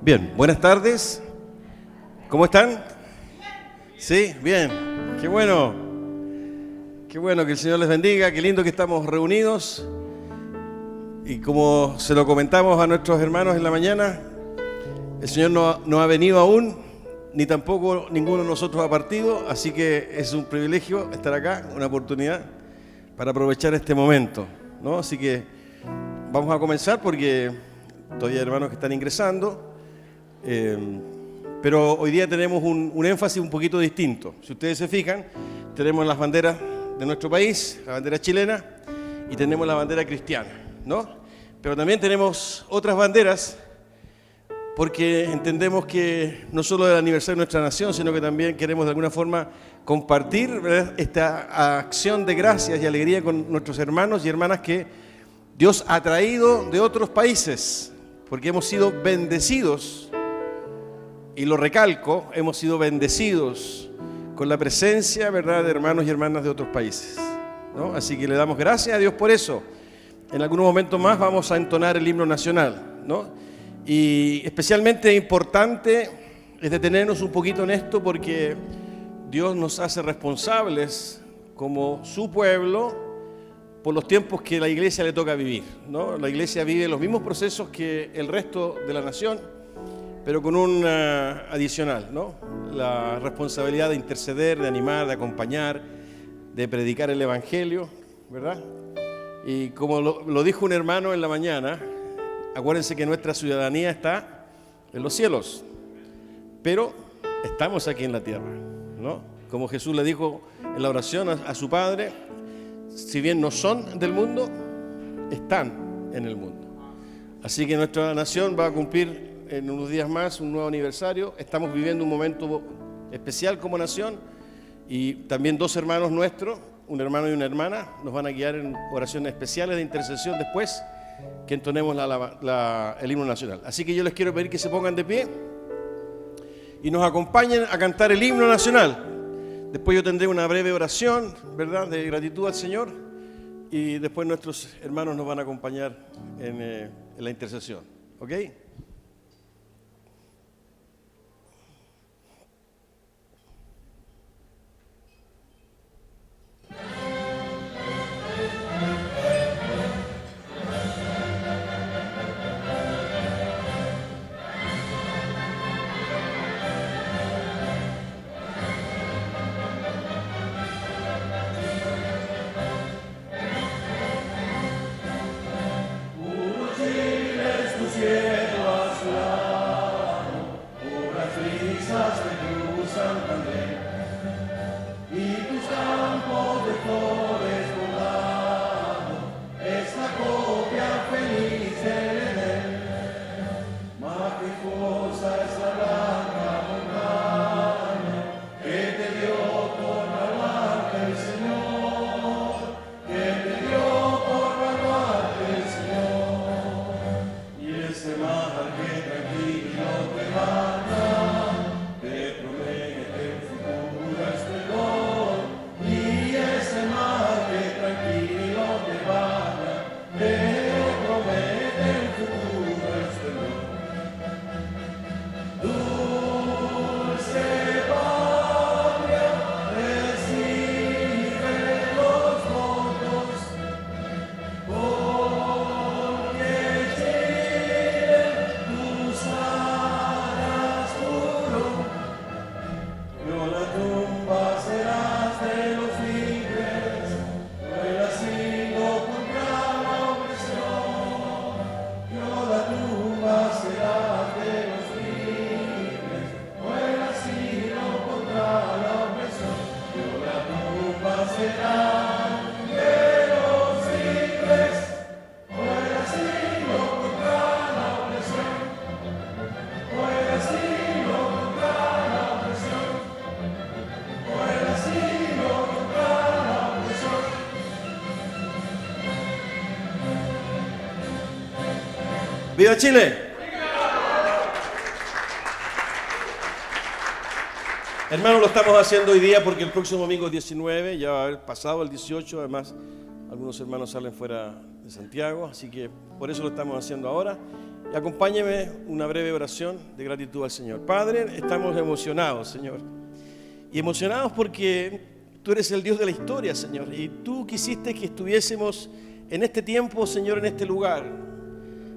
Bien, buenas tardes. ¿Cómo están? Sí, bien. Qué bueno. Qué bueno, que el Señor les bendiga. Qué lindo que estamos reunidos. Y como se lo comentamos a nuestros hermanos en la mañana, el Señor no ha venido aún, ni tampoco ninguno de nosotros ha partido, así que es un privilegio estar acá, una oportunidad para aprovechar este momento, ¿no? Así que vamos a comenzar porque todavía hay hermanos que están ingresando, pero hoy día tenemos un énfasis un poquito distinto. Si ustedes se fijan, tenemos las banderas de nuestro país, la bandera chilena, y tenemos la bandera cristiana, ¿no? Pero también tenemos otras banderas, porque entendemos que no solo es el aniversario de nuestra nación, sino que también queremos de alguna forma compartir, ¿verdad?, esta acción de gracias y alegría con nuestros hermanos y hermanas que Dios ha traído de otros países, porque hemos sido bendecidos, y lo recalco, hemos sido bendecidos con la presencia, ¿verdad?, de hermanos y hermanas de otros países, ¿no? Así que le damos gracias a Dios por eso. En algunos momentos más vamos a entonar el himno nacional, ¿no? Y especialmente importante es detenernos un poquito en esto porque Dios nos hace responsables como su pueblo por los tiempos que la iglesia le toca vivir, ¿no? La iglesia vive los mismos procesos que el resto de la nación, pero con un adicional, ¿no? La responsabilidad de interceder, de animar, de acompañar, de predicar el evangelio, ¿verdad? Y como lo dijo un hermano en la mañana, acuérdense que nuestra ciudadanía está en los cielos, pero estamos aquí en la tierra, ¿no? Como Jesús le dijo en la oración a su Padre, si bien no son del mundo, están en el mundo. Así que nuestra nación va a cumplir en unos días más un nuevo aniversario. Estamos viviendo un momento especial como nación y también dos hermanos nuestros, un hermano y una hermana, nos van a guiar en oraciones especiales de intercesión después que entonemos el himno nacional. Así que yo les quiero pedir que se pongan de pie y nos acompañen a cantar el himno nacional. Después yo tendré una breve oración, ¿verdad?, de gratitud al Señor, y después nuestros hermanos nos van a acompañar en la intercesión. ¿Ok? ¡Viva Chile! Hermanos, lo estamos haciendo hoy día porque el próximo domingo 19, ya va a haber pasado el 18, además algunos hermanos salen fuera de Santiago, así que por eso lo estamos haciendo ahora. Y acompáñeme una breve oración de gratitud al Señor. Padre, estamos emocionados, Señor. Y emocionados porque tú eres el Dios de la historia, Señor. Y tú quisiste que estuviésemos en este tiempo, Señor, en este lugar.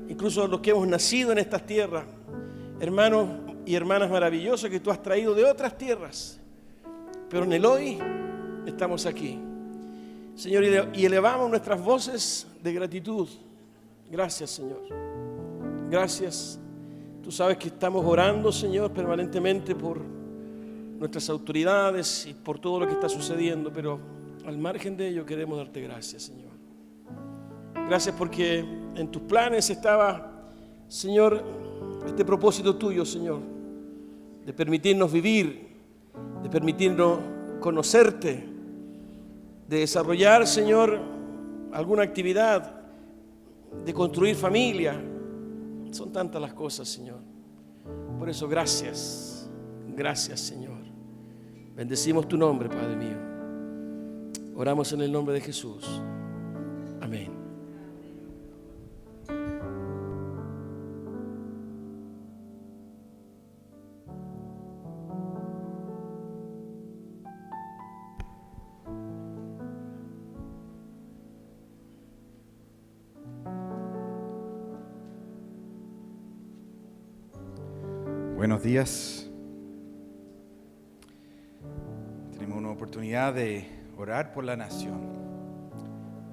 Incluso los que hemos nacido en estas tierras. Hermanos y hermanas maravillosos que tú has traído de otras tierras. Pero en el hoy estamos aquí. Señor, y elevamos nuestras voces de gratitud. Gracias, Señor. Gracias. Tú sabes que estamos orando, Señor, permanentemente por nuestras autoridades y por todo lo que está sucediendo, pero al margen de ello queremos darte gracias, Señor. Gracias porque en tus planes estaba, Señor, este propósito tuyo, Señor, de permitirnos vivir, de permitirnos conocerte, de desarrollar, Señor, alguna actividad, de construir familia. Son tantas las cosas, Señor. Por eso, gracias. Gracias, Señor. Bendecimos tu nombre, Padre mío. Oramos en el nombre de Jesús. Amén. Buenos días. Tenemos una oportunidad de orar por la nación.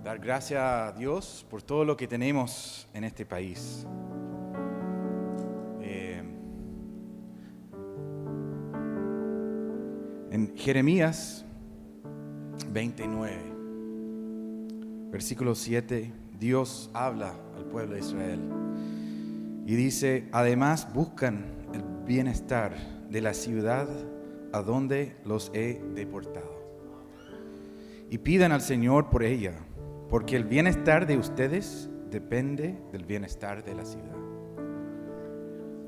Dar gracias a Dios por todo lo que tenemos en este país. En Jeremías 29, versículo 7, Dios habla al pueblo de Israel y dice: además buscan el bienestar de la ciudad a donde los he deportado. Y pidan al Señor por ella, porque el bienestar de ustedes depende del bienestar de la ciudad.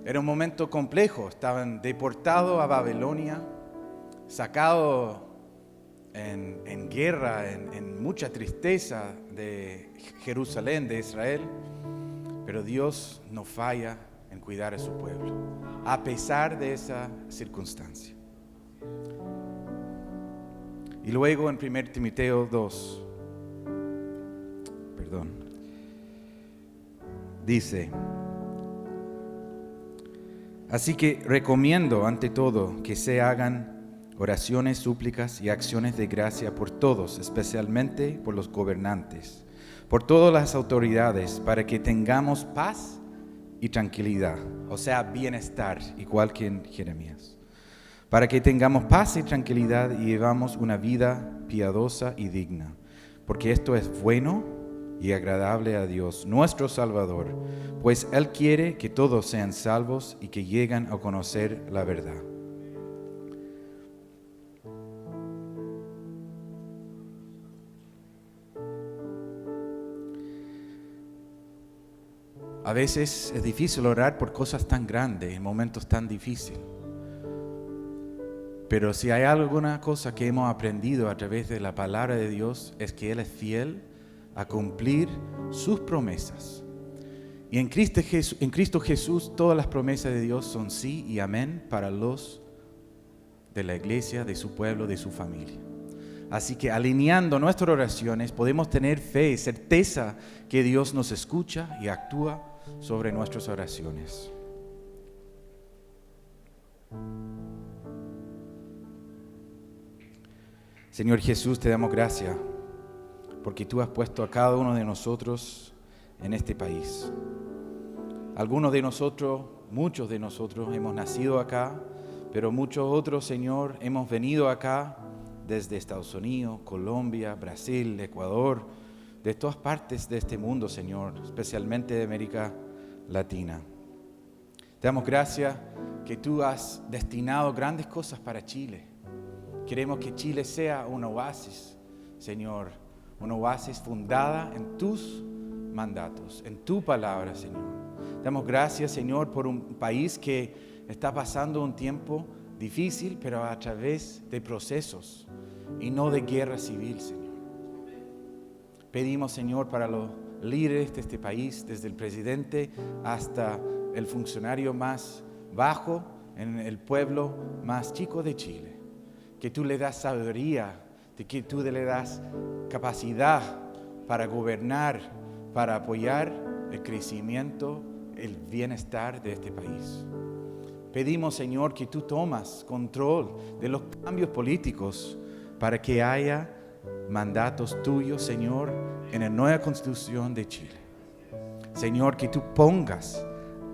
Era un momento complejo, estaban deportados a Babilonia, sacados en guerra, en mucha tristeza de Jerusalén, de Israel, pero Dios no falla en cuidar a su pueblo, a pesar de esa circunstancia. Y luego en 1 Timoteo 2, dice: así que recomiendo ante todo que se hagan oraciones, súplicas y acciones de gracia por todos, especialmente por los gobernantes, por todas las autoridades, para que tengamos paz y tranquilidad, o sea, bienestar, igual que en Jeremías, para que tengamos paz y tranquilidad y vivamos una vida piadosa y digna, porque esto es bueno y agradable a Dios, nuestro Salvador, pues Él quiere que todos sean salvos y que lleguen a conocer la verdad. A veces es difícil orar por cosas tan grandes, en momentos tan difíciles. Pero si hay alguna cosa que hemos aprendido a través de la palabra de Dios, es que Él es fiel a cumplir sus promesas. Y en Cristo Jesús todas las promesas de Dios son sí y amén para los de la iglesia, de su pueblo, de su familia. Así que alineando nuestras oraciones podemos tener fe y certeza que Dios nos escucha y actúa sobre nuestras oraciones. Señor Jesús, te damos gracias porque tú has puesto a cada uno de nosotros en este país. Algunos de nosotros, muchos de nosotros hemos nacido acá, pero muchos otros, Señor, hemos venido acá desde Estados Unidos, Colombia, Brasil, Ecuador, de todas partes de este mundo, Señor, especialmente de América Latina. Te damos gracias que tú has destinado grandes cosas para Chile. Queremos que Chile sea un oasis, Señor, un oasis fundada en tus mandatos, en tu palabra, Señor. Te damos gracias, Señor, por un país que está pasando un tiempo difícil, pero a través de procesos y no de guerra civil, Señor. Pedimos, Señor, para líderes de este país, desde el presidente hasta el funcionario más bajo en el pueblo más chico de Chile. Que tú le das sabiduría, de que tú le das capacidad para gobernar, para apoyar el crecimiento, el bienestar de este país. Pedimos, Señor, que tú tomas control de los cambios políticos para que haya mandatos tuyos, Señor, en la nueva Constitución de Chile. Señor, que tú pongas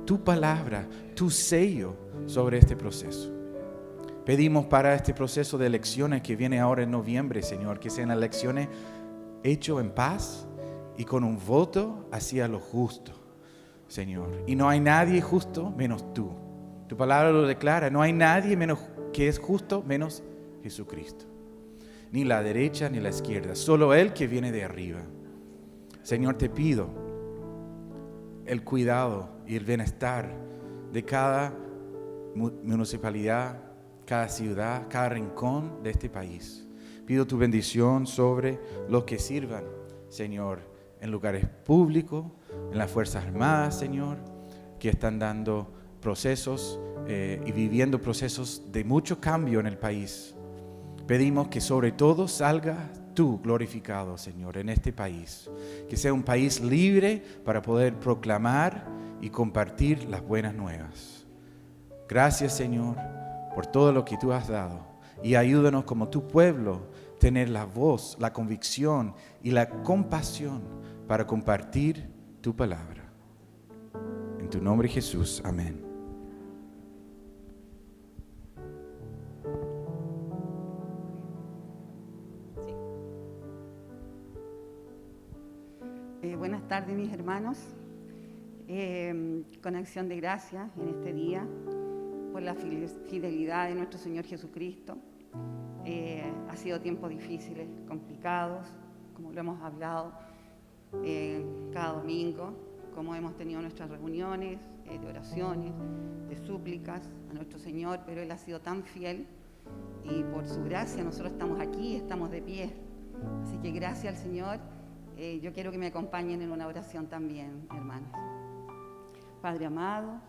tu palabra, tu sello sobre este proceso. Pedimos para este proceso de elecciones que viene ahora en noviembre, Señor, que sean elecciones hechas en paz y con un voto hacia lo justo, Señor. Y no hay nadie justo menos tú. Tu palabra lo declara, no hay nadie menos que es justo menos Jesucristo. Ni la derecha ni la izquierda, solo Él que viene de arriba. Señor, te pido el cuidado y el bienestar de cada municipalidad, cada ciudad, cada rincón de este país. Pido tu bendición sobre los que sirvan, Señor, en lugares públicos, en las Fuerzas Armadas, Señor, que están dando procesos y viviendo procesos de mucho cambio en el país. Pedimos que sobre todo salga tú glorificado, Señor, en este país. Que sea un país libre para poder proclamar y compartir las buenas nuevas. Gracias, Señor, por todo lo que tú has dado. Y ayúdanos como tu pueblo a tener la voz, la convicción y la compasión para compartir tu palabra. En tu nombre, Jesús. Amén. Buenas tardes, mis hermanos. Con acción de gracias en este día por la fidelidad de nuestro Señor Jesucristo. Ha sido tiempos difíciles, complicados, como lo hemos hablado cada domingo, como hemos tenido nuestras reuniones de oraciones, de súplicas a nuestro Señor, pero Él ha sido tan fiel y por su gracia nosotros estamos aquí, estamos de pie. Así que gracias al Señor. Yo quiero que me acompañen en una oración también, hermanos. Padre amado,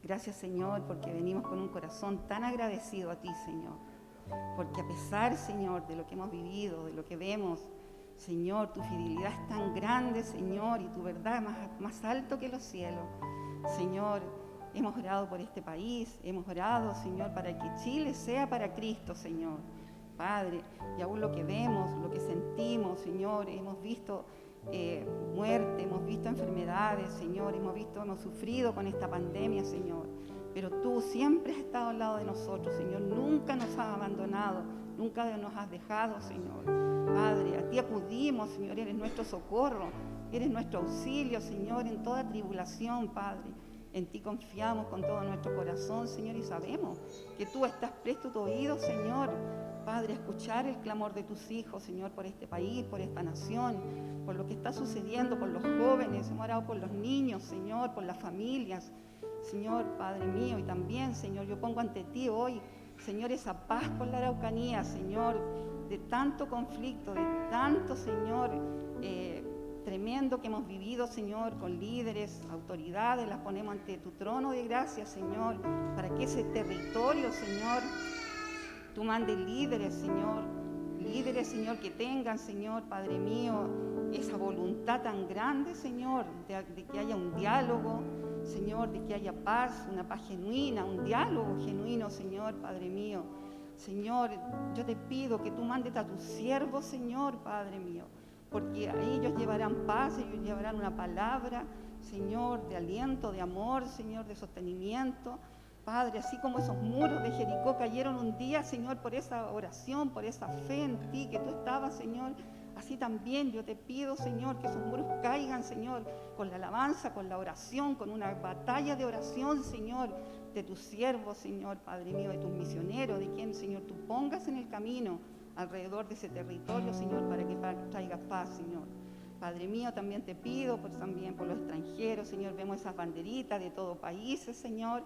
gracias, Señor, porque venimos con un corazón tan agradecido a ti, Señor. Porque a pesar, Señor, de lo que hemos vivido, de lo que vemos, Señor, tu fidelidad es tan grande, Señor, y tu verdad más alto que los cielos. Señor, hemos orado por este país, hemos orado, Señor, para que Chile sea para Cristo, Señor. Padre, y aún lo que vemos, lo que sentimos, Señor, hemos visto muerte, hemos visto enfermedades, Señor, hemos sufrido con esta pandemia, Señor, pero tú siempre has estado al lado de nosotros, Señor, nunca nos has abandonado, nunca nos has dejado, Señor. Padre, a ti acudimos, Señor, eres nuestro socorro, eres nuestro auxilio, Señor, en toda tribulación, Padre. En ti confiamos con todo nuestro corazón, Señor, y sabemos que tú estás presto tu oído, Señor, Padre, a escuchar el clamor de tus hijos, Señor, por este país, por esta nación, por lo que está sucediendo, por los jóvenes, hemos orado por los niños, Señor, por las familias, Señor, Padre mío, y también, Señor, yo pongo ante ti hoy, Señor, esa paz por la Araucanía, Señor, de tanto conflicto, de tanto, Señor, tremendo que hemos vivido, Señor, con líderes, autoridades, las ponemos ante tu trono de gracia, Señor, para que ese territorio, Señor, tú mandes líderes, Señor, que tengan, Señor, Padre mío, esa voluntad tan grande, Señor, de que haya un diálogo, Señor, de que haya paz, una paz genuina, un diálogo genuino, Señor, Padre mío. Señor, yo te pido que tú mandes a tus siervos, Señor, Padre mío, porque a ellos llevarán paz, ellos llevarán una palabra, Señor, de aliento, de amor, Señor, de sostenimiento. Padre, así como esos muros de Jericó cayeron un día, Señor, por esa oración, por esa fe en ti que tú estabas, Señor, así también yo te pido, Señor, que esos muros caigan, Señor, con la alabanza, con la oración, con una batalla de oración, Señor, de tus siervos, Señor, Padre mío, de tus misioneros, de quien, Señor, tú pongas en el camino alrededor de ese territorio, Señor, para que traiga paz, Señor. Padre mío, también te pido también por los extranjeros, Señor, vemos esas banderitas de todo países, Señor.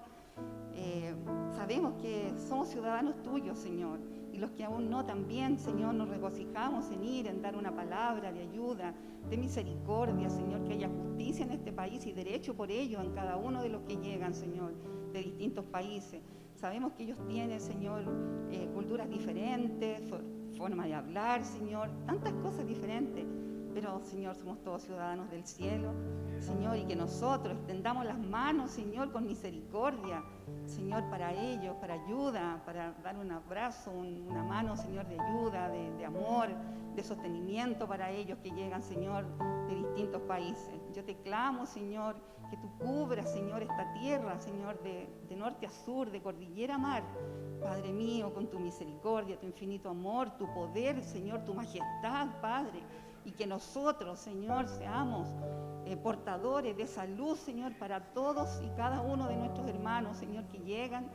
Sabemos que somos ciudadanos tuyos, Señor, Y los que aún no también, Señor, nos regocijamos en ir, en dar una palabra de ayuda, de misericordia, Señor, que haya justicia en este país y derecho por ello en cada uno de los que llegan, Señor, de distintos países. Sabemos que ellos tienen, Señor, culturas diferentes, forma de hablar, Señor, tantas cosas diferentes. Pero, Señor, somos todos ciudadanos del cielo, Señor, y que nosotros extendamos las manos, Señor, con misericordia, Señor, para ellos, para ayuda, para dar un abrazo, una mano, Señor, de ayuda, de amor, de sostenimiento para ellos que llegan, Señor, de distintos países. Yo te clamo, Señor, que tú cubras, Señor, esta tierra, Señor, de norte a sur, de cordillera a mar, Padre mío, con tu misericordia, tu infinito amor, tu poder, Señor, tu majestad, Padre. Y que nosotros, Señor, seamos portadores de salud, Señor, para todos y cada uno de nuestros hermanos, Señor, que llegan,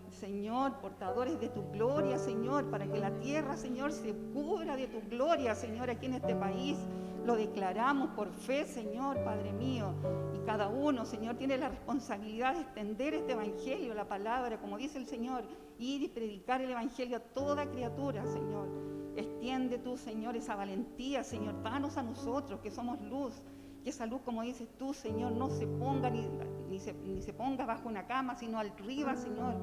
Señor, portadores de tu gloria, Señor, para que la tierra, Señor, se cubra de tu gloria, Señor, aquí en este país. Lo declaramos por fe, Señor, Padre mío. Y cada uno, Señor, tiene la responsabilidad de extender este evangelio, la palabra, como dice el Señor, ir y predicar el evangelio a toda criatura, Señor. Extiende tú, Señor, esa valentía, Señor. Danos a nosotros que somos luz. Que esa luz, como dices tú, Señor, no se ponga ni se ponga bajo una cama, sino arriba, Señor.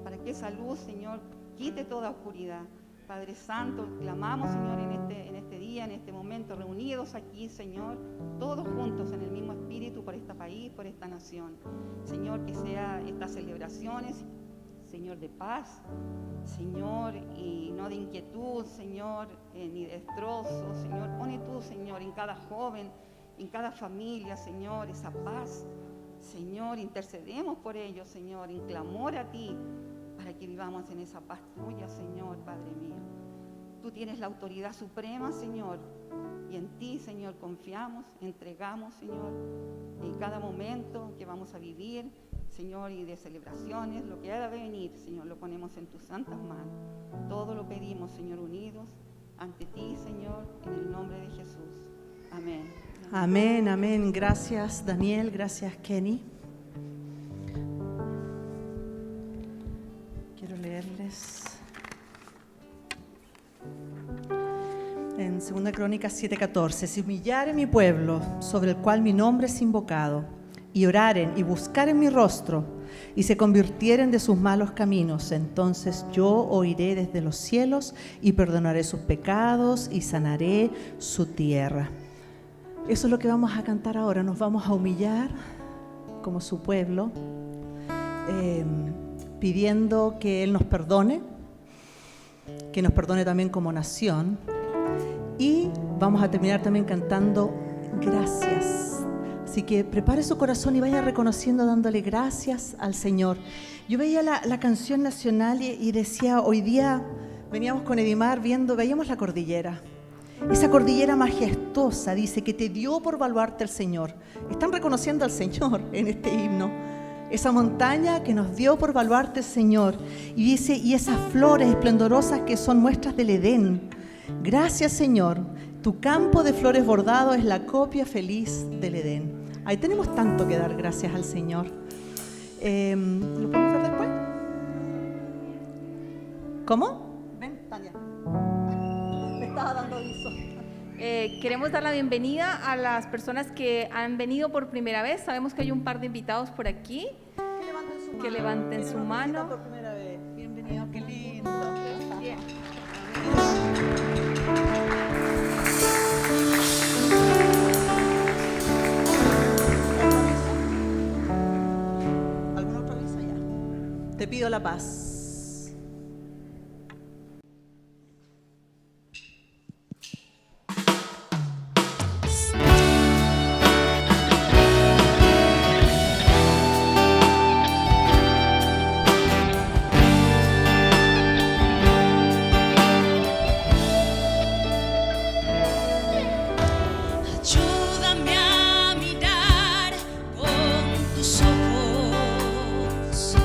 Para que esa luz, Señor, quite toda oscuridad. Padre Santo, clamamos, Señor, en este día, en este momento, reunidos aquí, Señor, todos juntos en el mismo espíritu por este país, por esta nación. Señor, que sean estas celebraciones, Señor, de paz, Señor, y no de inquietud, Señor, ni de destrozo, Señor. Pone tú, Señor, en cada joven, en cada familia, Señor, esa paz, Señor. Intercedemos por ellos, Señor, en clamor a ti, para que vivamos en esa paz tuya, Señor, Padre mío. Tú tienes la autoridad suprema, Señor, y en ti, Señor, confiamos, entregamos, Señor, en cada momento que vamos a vivir, Señor, y de celebraciones, lo que ha de venir, Señor, lo ponemos en tus santas manos. Todo lo pedimos, Señor, unidos ante ti, Señor, en el nombre de Jesús. Amén. Amén, amén. Gracias, Daniel. Gracias, Kenny. Quiero leerles en 2 Crónicas 7:14. Si humillare mi pueblo, sobre el cual mi nombre es invocado, y oraren y buscaren mi rostro, y se convirtieren de sus malos caminos, entonces yo oiré desde los cielos y perdonaré sus pecados y sanaré su tierra. Eso es lo que vamos a cantar ahora. Nos vamos a humillar como su pueblo, pidiendo que Él nos perdone, que nos perdone también como nación, y vamos a terminar también cantando gracias. Así que prepare su corazón y vaya reconociendo, dándole gracias al Señor. Yo veía la canción nacional y decía, hoy día veníamos con Edimar veíamos la cordillera. Esa cordillera majestuosa, dice, que te dio por baluarte el Señor. Están reconociendo al Señor en este himno. Esa montaña que nos dio por baluarte el Señor. Y dice, y esas flores esplendorosas que son muestras del Edén. Gracias, Señor. Tu campo de flores bordado es la copia feliz del Edén. Ahí tenemos tanto que dar gracias al Señor. ¿Lo podemos ver después? ¿Cómo? Ven, Tania. Me estaba dando aviso. Queremos dar la bienvenida a las personas que han venido por primera vez. Sabemos que hay un par de invitados por aquí. Que levanten su mano. Por primera vez. Bienvenido, qué lindo. Bien. ¿Algún otro aviso ya? Te pido la paz. Ayúdame a mirar con tus ojos.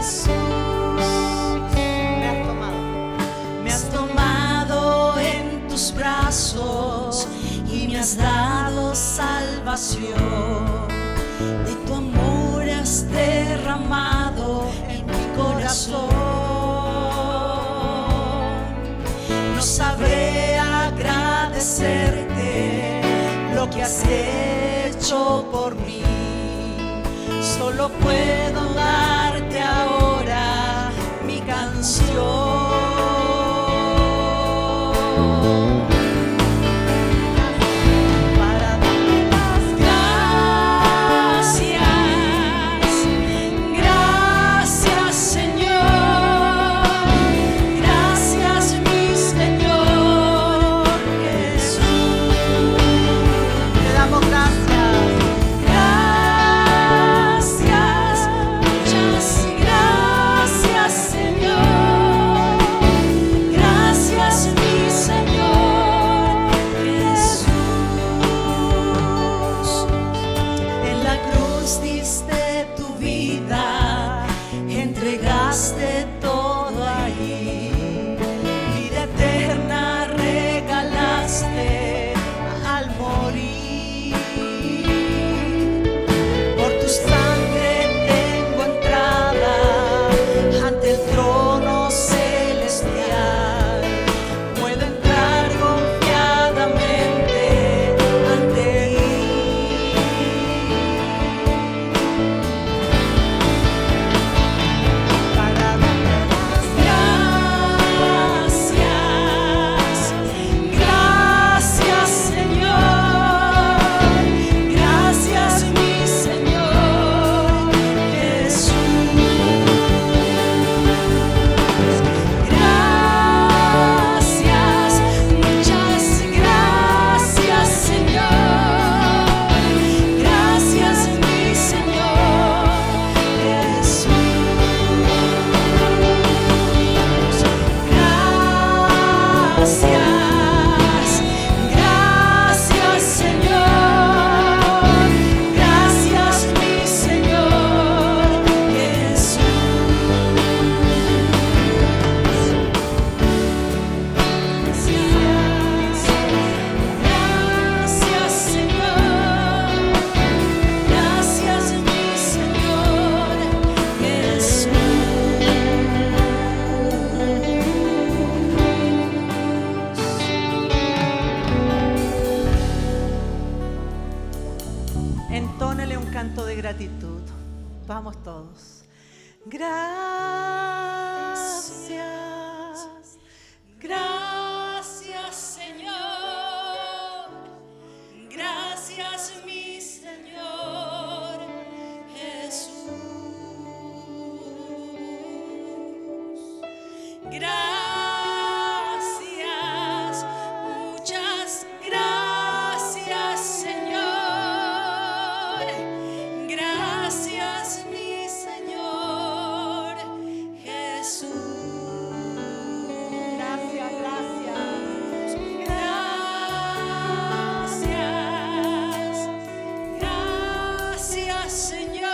Jesús. Me has tomado en tus brazos y me has dado salvación. De tu amor has derramado en mi corazón. No sabré agradecerte lo que has hecho por mí. Solo puedo darte ahora mi canción. Entónele un canto de gratitud. Vamos todos. Gracias. Gracias, Señor. Gracias, mi Señor Jesús. Gracias, muchas gracias, Señor. Gracias, mi Señor Jesús. Gracias, gracias. Gracias, Señor.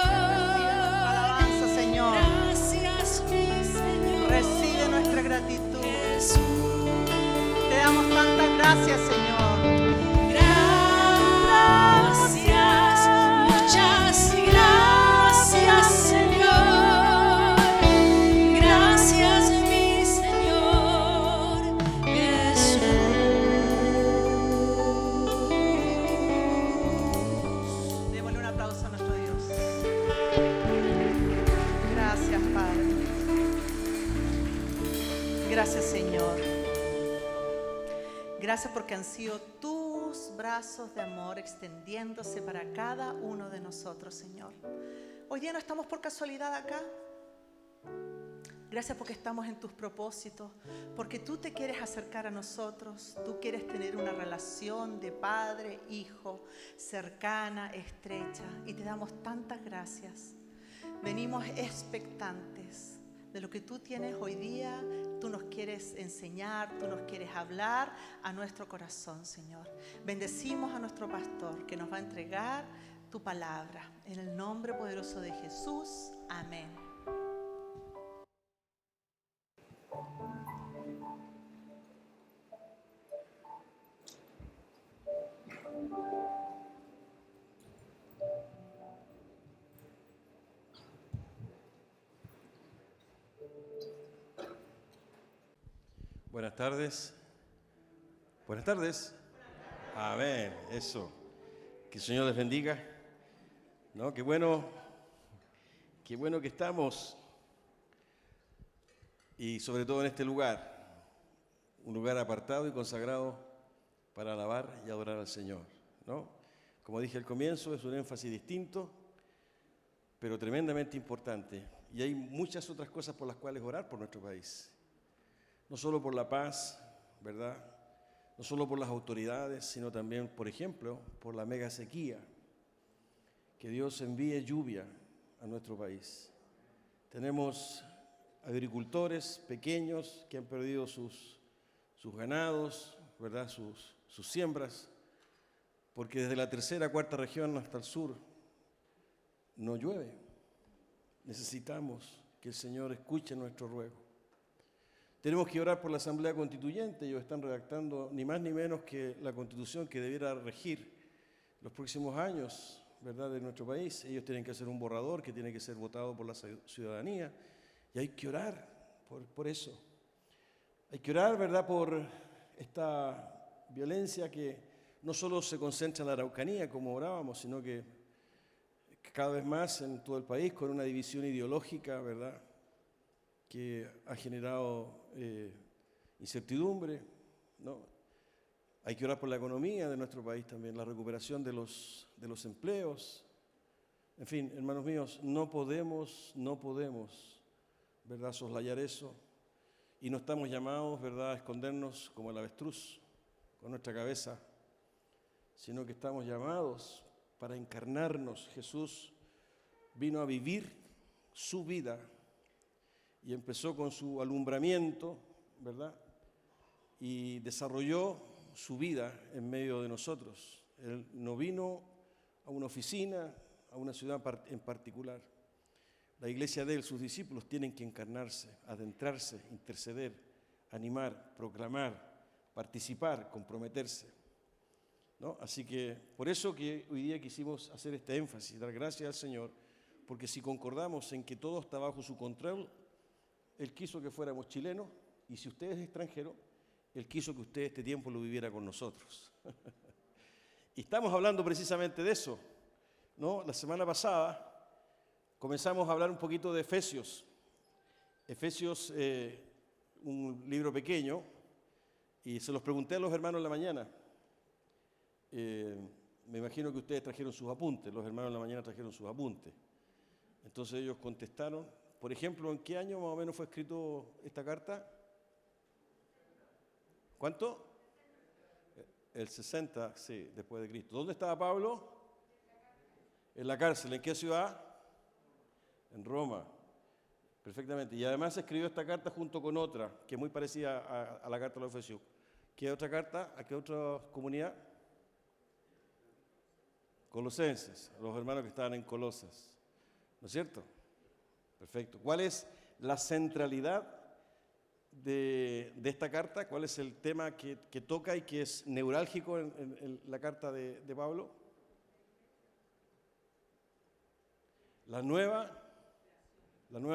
Alabanza, Señor. Gracias, mi Señor. Recibe nuestra gratitud. Jesús. Te damos tantas gracias, Señor. Gracias, muchas gracias, Señor. Gracias, mi Señor Jesús. Démosle un aplauso a nuestro Dios. Gracias, Padre. Gracias, Señor. Gracias porque han sido tus brazos de amor extendiéndose para cada uno de nosotros, Señor. Hoy día no estamos por casualidad acá. Gracias porque estamos en tus propósitos, porque tú te quieres acercar a nosotros, tú quieres tener una relación de padre, hijo, cercana, estrecha, y te damos tantas gracias. Venimos expectantes de lo que tú tienes hoy día. Tú nos quieres enseñar, tú nos quieres hablar a nuestro corazón, Señor. Bendecimos a nuestro pastor que nos va a entregar tu palabra. En el nombre poderoso de Jesús. Amén. Buenas tardes. Buenas tardes. Amén. Eso. Que el Señor les bendiga. ¿No? Qué bueno que estamos. Y sobre todo en este lugar. Un lugar apartado y consagrado para alabar y adorar al Señor. ¿No? Como dije al comienzo, es un énfasis distinto, pero tremendamente importante. Y hay muchas otras cosas por las cuales orar por nuestro país. No solo por la paz, ¿verdad? No solo por las autoridades, sino también, por ejemplo, por la mega sequía. Que Dios envíe lluvia a nuestro país. Tenemos agricultores pequeños que han perdido sus ganados, ¿verdad? Sus siembras, porque desde la tercera, cuarta región hasta el sur no llueve. Necesitamos que el Señor escuche nuestro ruego. Tenemos que orar por la Asamblea Constituyente. Ellos están redactando ni más ni menos que la Constitución que debiera regir los próximos años, ¿verdad?, de nuestro país. Ellos tienen que hacer un borrador que tiene que ser votado por la ciudadanía. Y hay que orar por eso. Hay que orar, ¿verdad?, por esta violencia que no solo se concentra en la Araucanía, como orábamos, sino que cada vez más en todo el país, con una división ideológica, ¿verdad?, que ha generado incertidumbre, ¿no? Hay que orar por la economía de nuestro país también, la recuperación de los empleos. En fin, hermanos míos, no podemos, ¿verdad?, soslayar eso. Y no estamos llamados, ¿verdad?, a escondernos como el avestruz con nuestra cabeza, sino que estamos llamados para encarnarnos. Jesús vino a vivir su vida y empezó con su alumbramiento, ¿verdad?, y desarrolló su vida en medio de nosotros. Él no vino a una oficina, a una ciudad en particular. La iglesia de él, sus discípulos, tienen que encarnarse, adentrarse, interceder, animar, proclamar, participar, comprometerse, ¿no? Así que por eso que hoy día quisimos hacer este énfasis, dar gracias al Señor, porque si concordamos en que todo está bajo su control, Él quiso que fuéramos chilenos, y si usted es extranjero, Él quiso que usted este tiempo lo viviera con nosotros. Y estamos hablando precisamente de eso, ¿no? La semana pasada comenzamos a hablar un poquito de Efesios. Efesios, un libro pequeño, y se los pregunté a los hermanos en la mañana. Me imagino que ustedes trajeron sus apuntes, los hermanos en la mañana trajeron sus apuntes. Entonces ellos contestaron, por ejemplo, ¿en qué año más o menos fue escrito esta carta? ¿Cuánto? El 60, sí, después de Cristo. ¿Dónde estaba Pablo? En la cárcel. ¿En qué ciudad? En Roma. Perfectamente. Y además escribió esta carta junto con otra, que es muy parecida a la carta de los Efesios. ¿Qué otra carta? ¿A qué otra comunidad? Colosenses, los hermanos que estaban en Colosas. ¿No es cierto? Perfecto. ¿Cuál es la centralidad de esta carta? ¿Cuál es el tema que toca y que es neurálgico en la carta de Pablo? La nueva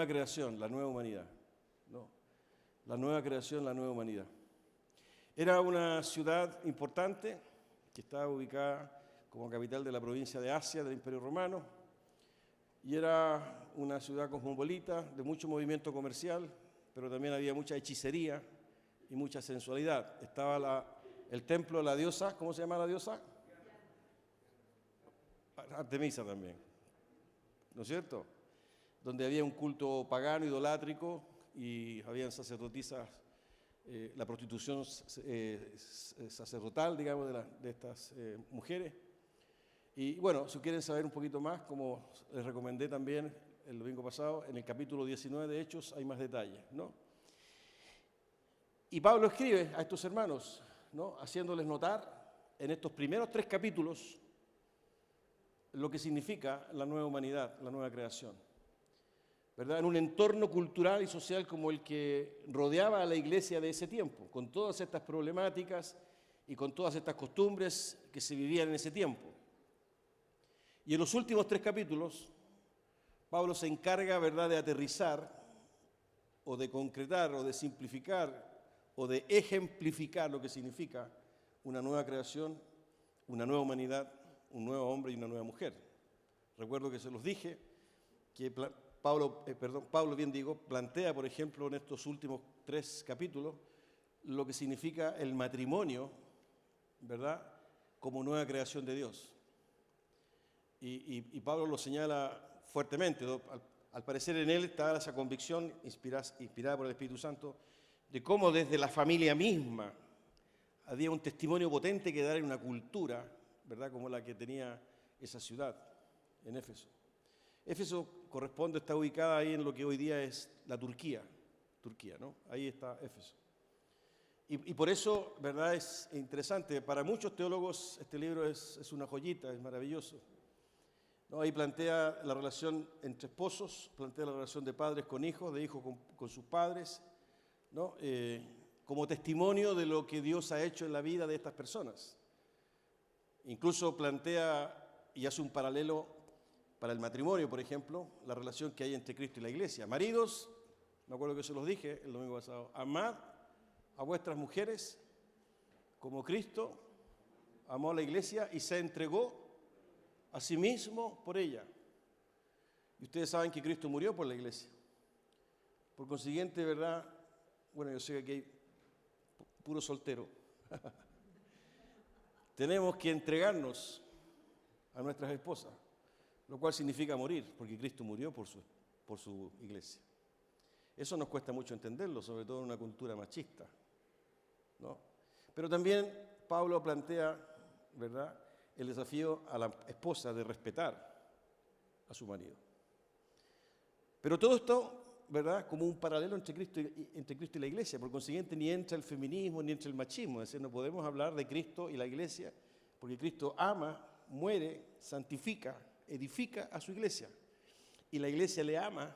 creación, la nueva humanidad. No, la nueva creación, la nueva humanidad. Era una ciudad importante que estaba ubicada como capital de la provincia de Asia del Imperio Romano, y era una ciudad cosmopolita de mucho movimiento comercial, pero también había mucha hechicería y mucha sensualidad. Estaba el templo de la diosa, ¿cómo se llama la diosa? Artemisa también, ¿no es cierto? Donde había un culto pagano, idolátrico, y habían sacerdotisas, la prostitución sacerdotal, digamos, de estas mujeres. Y bueno, si quieren saber un poquito más, como les recomendé también el domingo pasado, en el capítulo 19 de Hechos hay más detalles, ¿no? Y Pablo escribe a estos hermanos, ¿no?, haciéndoles notar en estos primeros 3 capítulos lo que significa la nueva humanidad, la nueva creación, ¿verdad? En un entorno cultural y social como el que rodeaba a la iglesia de ese tiempo, con todas estas problemáticas y con todas estas costumbres que se vivían en ese tiempo. Y en los últimos 3 capítulos, Pablo se encarga, ¿verdad?, de aterrizar o de concretar o de simplificar o de ejemplificar lo que significa una nueva creación, una nueva humanidad, un nuevo hombre y una nueva mujer. Recuerdo que se los dije, que Pablo, plantea, por ejemplo, en estos últimos 3 capítulos, lo que significa el matrimonio, ¿verdad?, como nueva creación de Dios. Y Pablo lo señala fuertemente. Al parecer en él está esa convicción inspirada por el Espíritu Santo de cómo desde la familia misma había un testimonio potente que dar en una cultura, ¿verdad?, como la que tenía esa ciudad en Éfeso. Éfeso está ubicada ahí en lo que hoy día es la Turquía, ¿no? Ahí está Éfeso. Y por eso, ¿verdad?, es interesante. Para muchos teólogos este libro es una joyita, es maravilloso, ¿no? Ahí plantea la relación entre esposos, plantea la relación de padres con hijos, de hijos con sus padres, ¿no? Como testimonio de lo que Dios ha hecho en la vida de estas personas. Incluso plantea y hace un paralelo para el matrimonio, por ejemplo, la relación que hay entre Cristo y la iglesia. Maridos, me acuerdo que se los dije el domingo pasado, amad a vuestras mujeres como Cristo amó a la iglesia y se entregó a sí mismo por ella. Y ustedes saben que Cristo murió por la iglesia. Por consiguiente, ¿verdad? Bueno, yo sé que aquí hay puro soltero. Tenemos que entregarnos a nuestras esposas, lo cual significa morir, porque Cristo murió por su iglesia. Eso nos cuesta mucho entenderlo, sobre todo en una cultura machista, ¿no? Pero también Pablo plantea, ¿verdad?, el desafío a la esposa de respetar a su marido. Pero todo esto, ¿verdad?, como un paralelo entre Cristo y la iglesia. Por consiguiente, ni entra el feminismo ni entra el machismo. Es decir, no podemos hablar de Cristo y la iglesia, porque Cristo ama, muere, santifica, edifica a su iglesia. Y la iglesia le ama,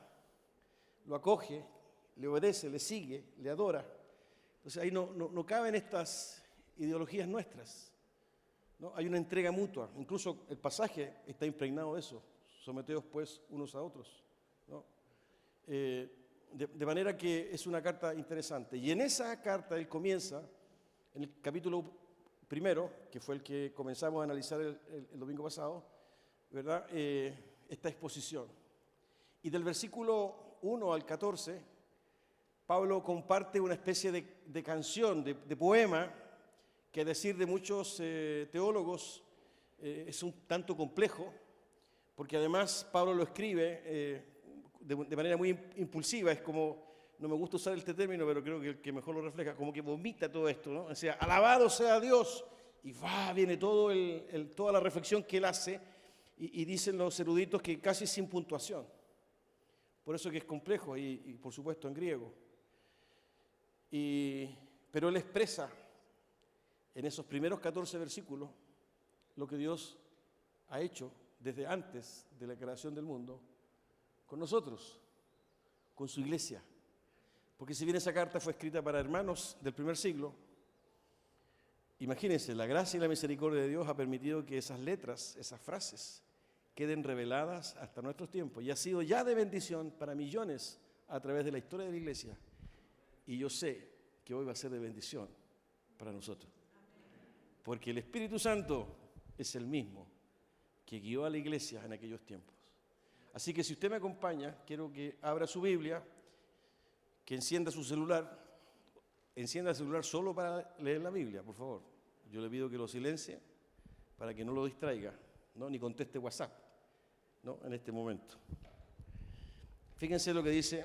lo acoge, le obedece, le sigue, le adora. Entonces ahí no caben estas ideologías nuestras, ¿no? Hay una entrega mutua. Incluso el pasaje está impregnado de eso. Someteos pues unos a otros, ¿no? De manera que es una carta interesante. Y en esa carta él comienza, en el capítulo 1, que fue el que comenzamos a analizar el domingo pasado, ¿verdad?, esta exposición. Y del versículo 1 al 14, Pablo comparte una especie de canción, de poema, que a decir de muchos teólogos es un tanto complejo, porque además Pablo lo escribe de manera muy impulsiva. Es como, no me gusta usar este término, pero creo que el que mejor lo refleja, como que vomita todo esto, ¿no? O sea, alabado sea Dios, y viene toda la reflexión que él hace, y dicen los eruditos que casi sin puntuación. Por eso que es complejo, y por supuesto en griego. Pero él expresa en esos primeros 14 versículos lo que Dios ha hecho desde antes de la creación del mundo con nosotros, con su iglesia. Porque si bien esa carta fue escrita para hermanos del primer siglo, imagínense, la gracia y la misericordia de Dios ha permitido que esas letras, esas frases, queden reveladas hasta nuestros tiempos, y ha sido ya de bendición para millones a través de la historia de la iglesia. Y yo sé que hoy va a ser de bendición para nosotros, porque el Espíritu Santo es el mismo que guió a la iglesia en aquellos tiempos. Así que si usted me acompaña, quiero que abra su Biblia, que encienda su celular. Encienda el celular solo para leer la Biblia, por favor. Yo le pido que lo silencie para que no lo distraiga, ¿no?, ni conteste WhatsApp, ¿no?, en este momento. Fíjense lo que dice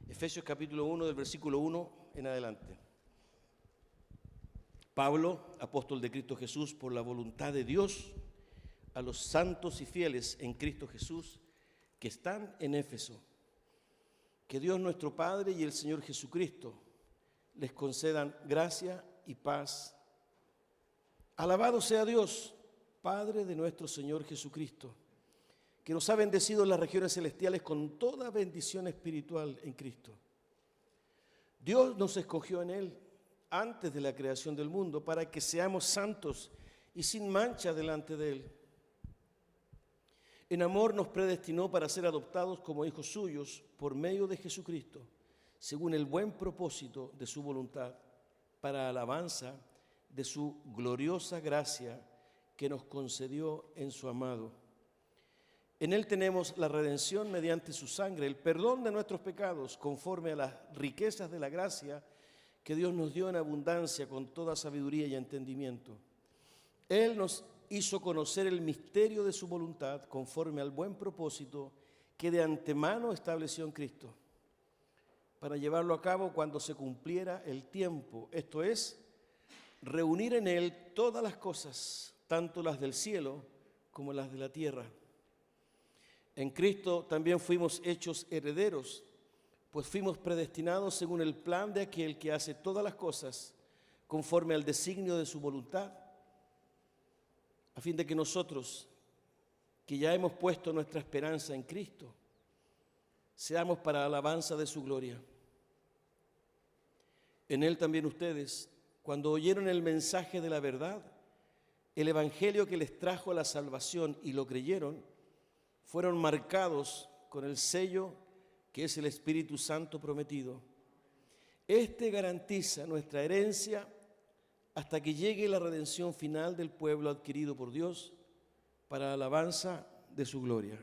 Efesios capítulo 1, del versículo 1 en adelante. Pablo, apóstol de Cristo Jesús, por la voluntad de Dios, a los santos y fieles en Cristo Jesús que están en Éfeso. Que Dios nuestro Padre y el Señor Jesucristo les concedan gracia y paz. Alabado sea Dios, Padre de nuestro Señor Jesucristo, que nos ha bendecido en las regiones celestiales con toda bendición espiritual en Cristo. Dios nos escogió en Él antes de la creación del mundo para que seamos santos y sin mancha delante de Él. En amor nos predestinó para ser adoptados como hijos suyos por medio de Jesucristo, según el buen propósito de su voluntad, para alabanza de su gloriosa gracia que nos concedió en su amado. En Él tenemos la redención mediante su sangre, el perdón de nuestros pecados, conforme a las riquezas de la gracia que Dios nos dio en abundancia con toda sabiduría y entendimiento. Él nos hizo conocer el misterio de su voluntad, conforme al buen propósito que de antemano estableció en Cristo, para llevarlo a cabo cuando se cumpliera el tiempo, esto es, reunir en Él todas las cosas, tanto las del cielo como las de la tierra. En Cristo también fuimos hechos herederos, pues fuimos predestinados según el plan de aquel que hace todas las cosas conforme al designio de su voluntad, a fin de que nosotros, que ya hemos puesto nuestra esperanza en Cristo, seamos para alabanza de su gloria. En Él también ustedes, cuando oyeron el mensaje de la verdad, el evangelio que les trajo la salvación y lo creyeron, fueron marcados con el sello que es el Espíritu Santo prometido. Este garantiza nuestra herencia hasta que llegue la redención final del pueblo adquirido por Dios para alabanza de su gloria.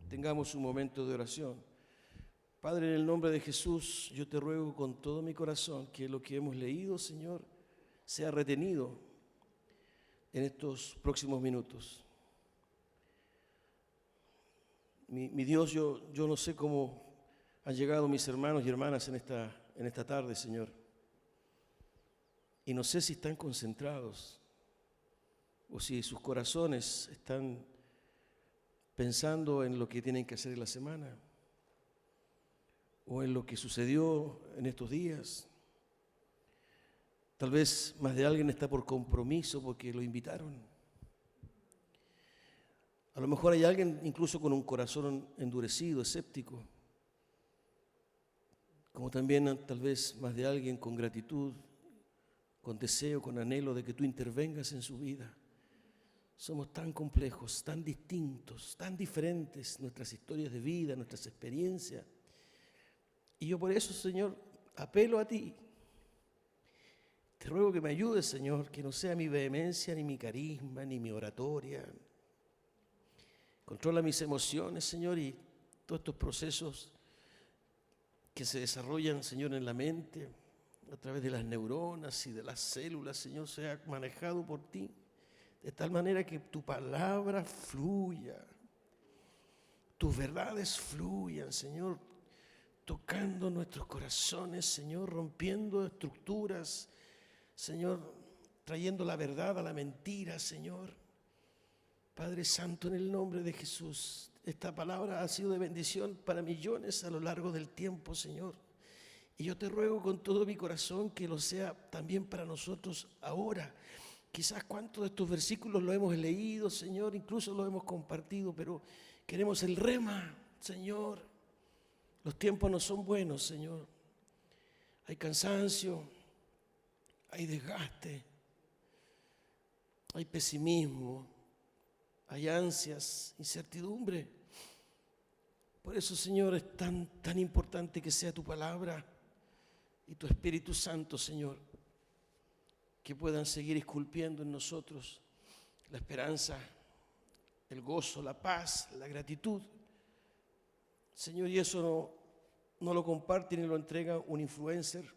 Tengamos un momento de oración. Padre, en el nombre de Jesús, yo te ruego con todo mi corazón que lo que hemos leído, Señor, sea retenido en estos próximos minutos. Mi Dios, yo no sé cómo han llegado mis hermanos y hermanas en esta tarde, Señor. Y no sé si están concentrados o si sus corazones están pensando en lo que tienen que hacer en la semana o en lo que sucedió en estos días. Tal vez más de alguien está por compromiso porque lo invitaron. A lo mejor hay alguien incluso con un corazón endurecido, escéptico, como también tal vez más de alguien con gratitud, con deseo, con anhelo de que tú intervengas en su vida. Somos tan complejos, tan distintos, tan diferentes nuestras historias de vida, nuestras experiencias. Y yo por eso, Señor, apelo a ti. Te ruego que me ayudes, Señor, que no sea mi vehemencia, ni mi carisma, ni mi oratoria. Controla mis emociones, Señor, y todos estos procesos que se desarrollan, Señor, en la mente, a través de las neuronas y de las células, Señor, sea manejado por ti, de tal manera que tu palabra fluya, tus verdades fluyan, Señor, tocando nuestros corazones, Señor, rompiendo estructuras, Señor, trayendo la verdad a la mentira, Señor. Padre Santo, en el nombre de Jesús, esta palabra ha sido de bendición para millones a lo largo del tiempo, Señor. Y yo te ruego con todo mi corazón que lo sea también para nosotros ahora. Quizás cuántos de estos versículos lo hemos leído, Señor, incluso lo hemos compartido, pero queremos el rema, Señor. Los tiempos no son buenos, Señor. Hay cansancio, hay desgaste, hay pesimismo, hay ansias, incertidumbre. Por eso, Señor, es tan importante que sea tu palabra y tu Espíritu Santo, Señor, que puedan seguir esculpiendo en nosotros la esperanza, el gozo, la paz, la gratitud. Señor, y eso no lo comparte ni lo entrega un influencer,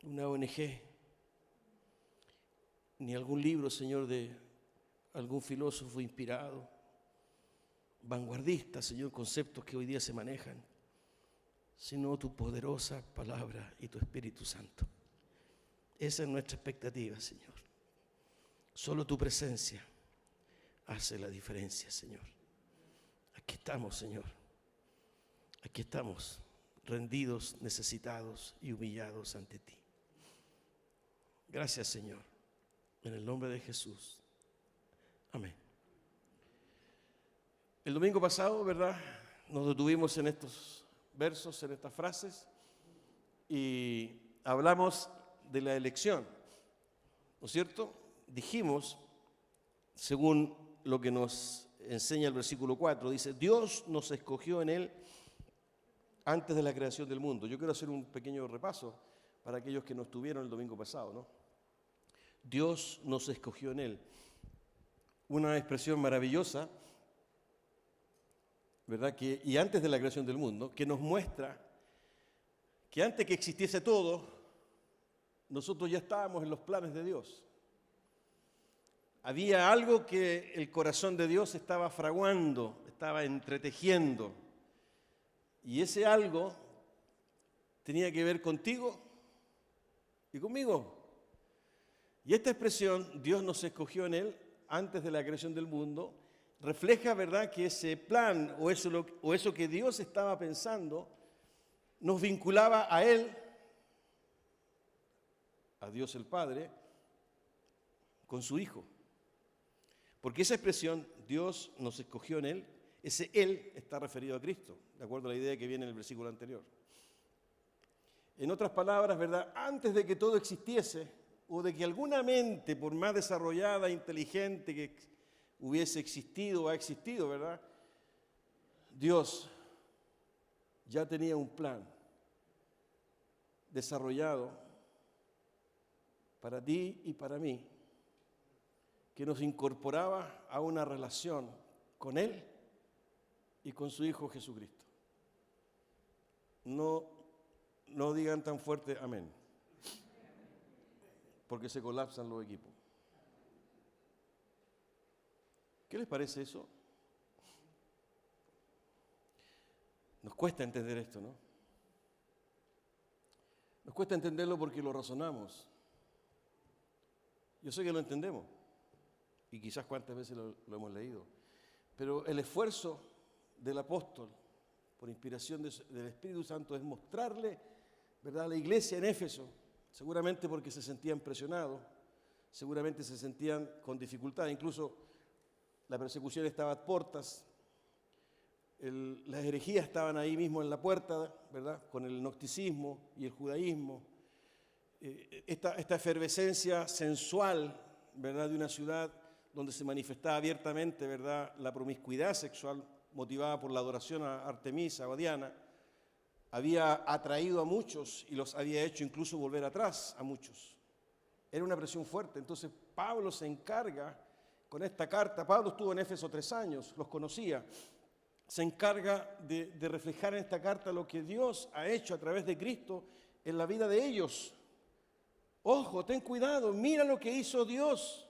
una ONG, ni algún libro, Señor, de algún filósofo inspirado, vanguardista, Señor, conceptos que hoy día se manejan, sino tu poderosa palabra y tu Espíritu Santo. Esa es nuestra expectativa, Señor. Solo tu presencia hace la diferencia, Señor. Aquí estamos, Señor. Aquí estamos, rendidos, necesitados y humillados ante ti. Gracias, Señor. En el nombre de Jesús. Amén. El domingo pasado, ¿verdad? Nos detuvimos en estos versos, en estas frases, y hablamos de la elección, ¿no es cierto? Dijimos, según lo que nos enseña el versículo 4, dice, Dios nos escogió en Él antes de la creación del mundo. Yo quiero hacer un pequeño repaso para aquellos que no estuvieron el domingo pasado, ¿no? Dios nos escogió en Él. Una expresión maravillosa, ¿verdad? Y antes de la creación del mundo, que nos muestra que antes que existiese todo, nosotros ya estábamos en los planes de Dios. Había algo que el corazón de Dios estaba fraguando, estaba entretejiendo. Y ese algo tenía que ver contigo y conmigo. Y esta expresión, Dios nos escogió en Él antes de la creación del mundo, refleja, ¿verdad?, que ese plan o eso que Dios estaba pensando nos vinculaba a Él, a Dios el Padre, con su Hijo. Porque esa expresión, Dios nos escogió en Él, ese Él está referido a Cristo, de acuerdo a la idea que viene en el versículo anterior. En otras palabras, ¿verdad?, antes de que todo existiese, o de que alguna mente, por más desarrollada, inteligente que hubiese existido o ha existido, ¿verdad?, Dios ya tenía un plan desarrollado para ti y para mí, que nos incorporaba a una relación con Él y con su Hijo Jesucristo. No digan tan fuerte amén, porque se colapsan los equipos. ¿Qué les parece eso? Nos cuesta entender esto, ¿no? Nos cuesta entenderlo porque lo razonamos. Yo sé que lo entendemos, y quizás cuántas veces lo hemos leído, pero el esfuerzo del apóstol, por inspiración del Espíritu Santo, es mostrarle, ¿verdad?, a la iglesia en Éfeso, seguramente porque se sentían presionados, seguramente se sentían con dificultad, incluso la persecución estaba a puertas, las herejías estaban ahí mismo en la puerta, ¿verdad?, con el gnosticismo y el judaísmo, esta efervescencia sensual, ¿verdad?, de una ciudad donde se manifestaba abiertamente, ¿verdad?, la promiscuidad sexual motivada por la adoración a Artemisa o a Diana, había atraído a muchos y los había hecho incluso volver atrás a muchos. Era una presión fuerte. Entonces Pablo se encarga con esta carta. Pablo estuvo en Éfeso 3 años, los conocía. Se encarga de reflejar en esta carta lo que Dios ha hecho a través de Cristo en la vida de ellos. Ojo, ten cuidado, mira lo que hizo Dios.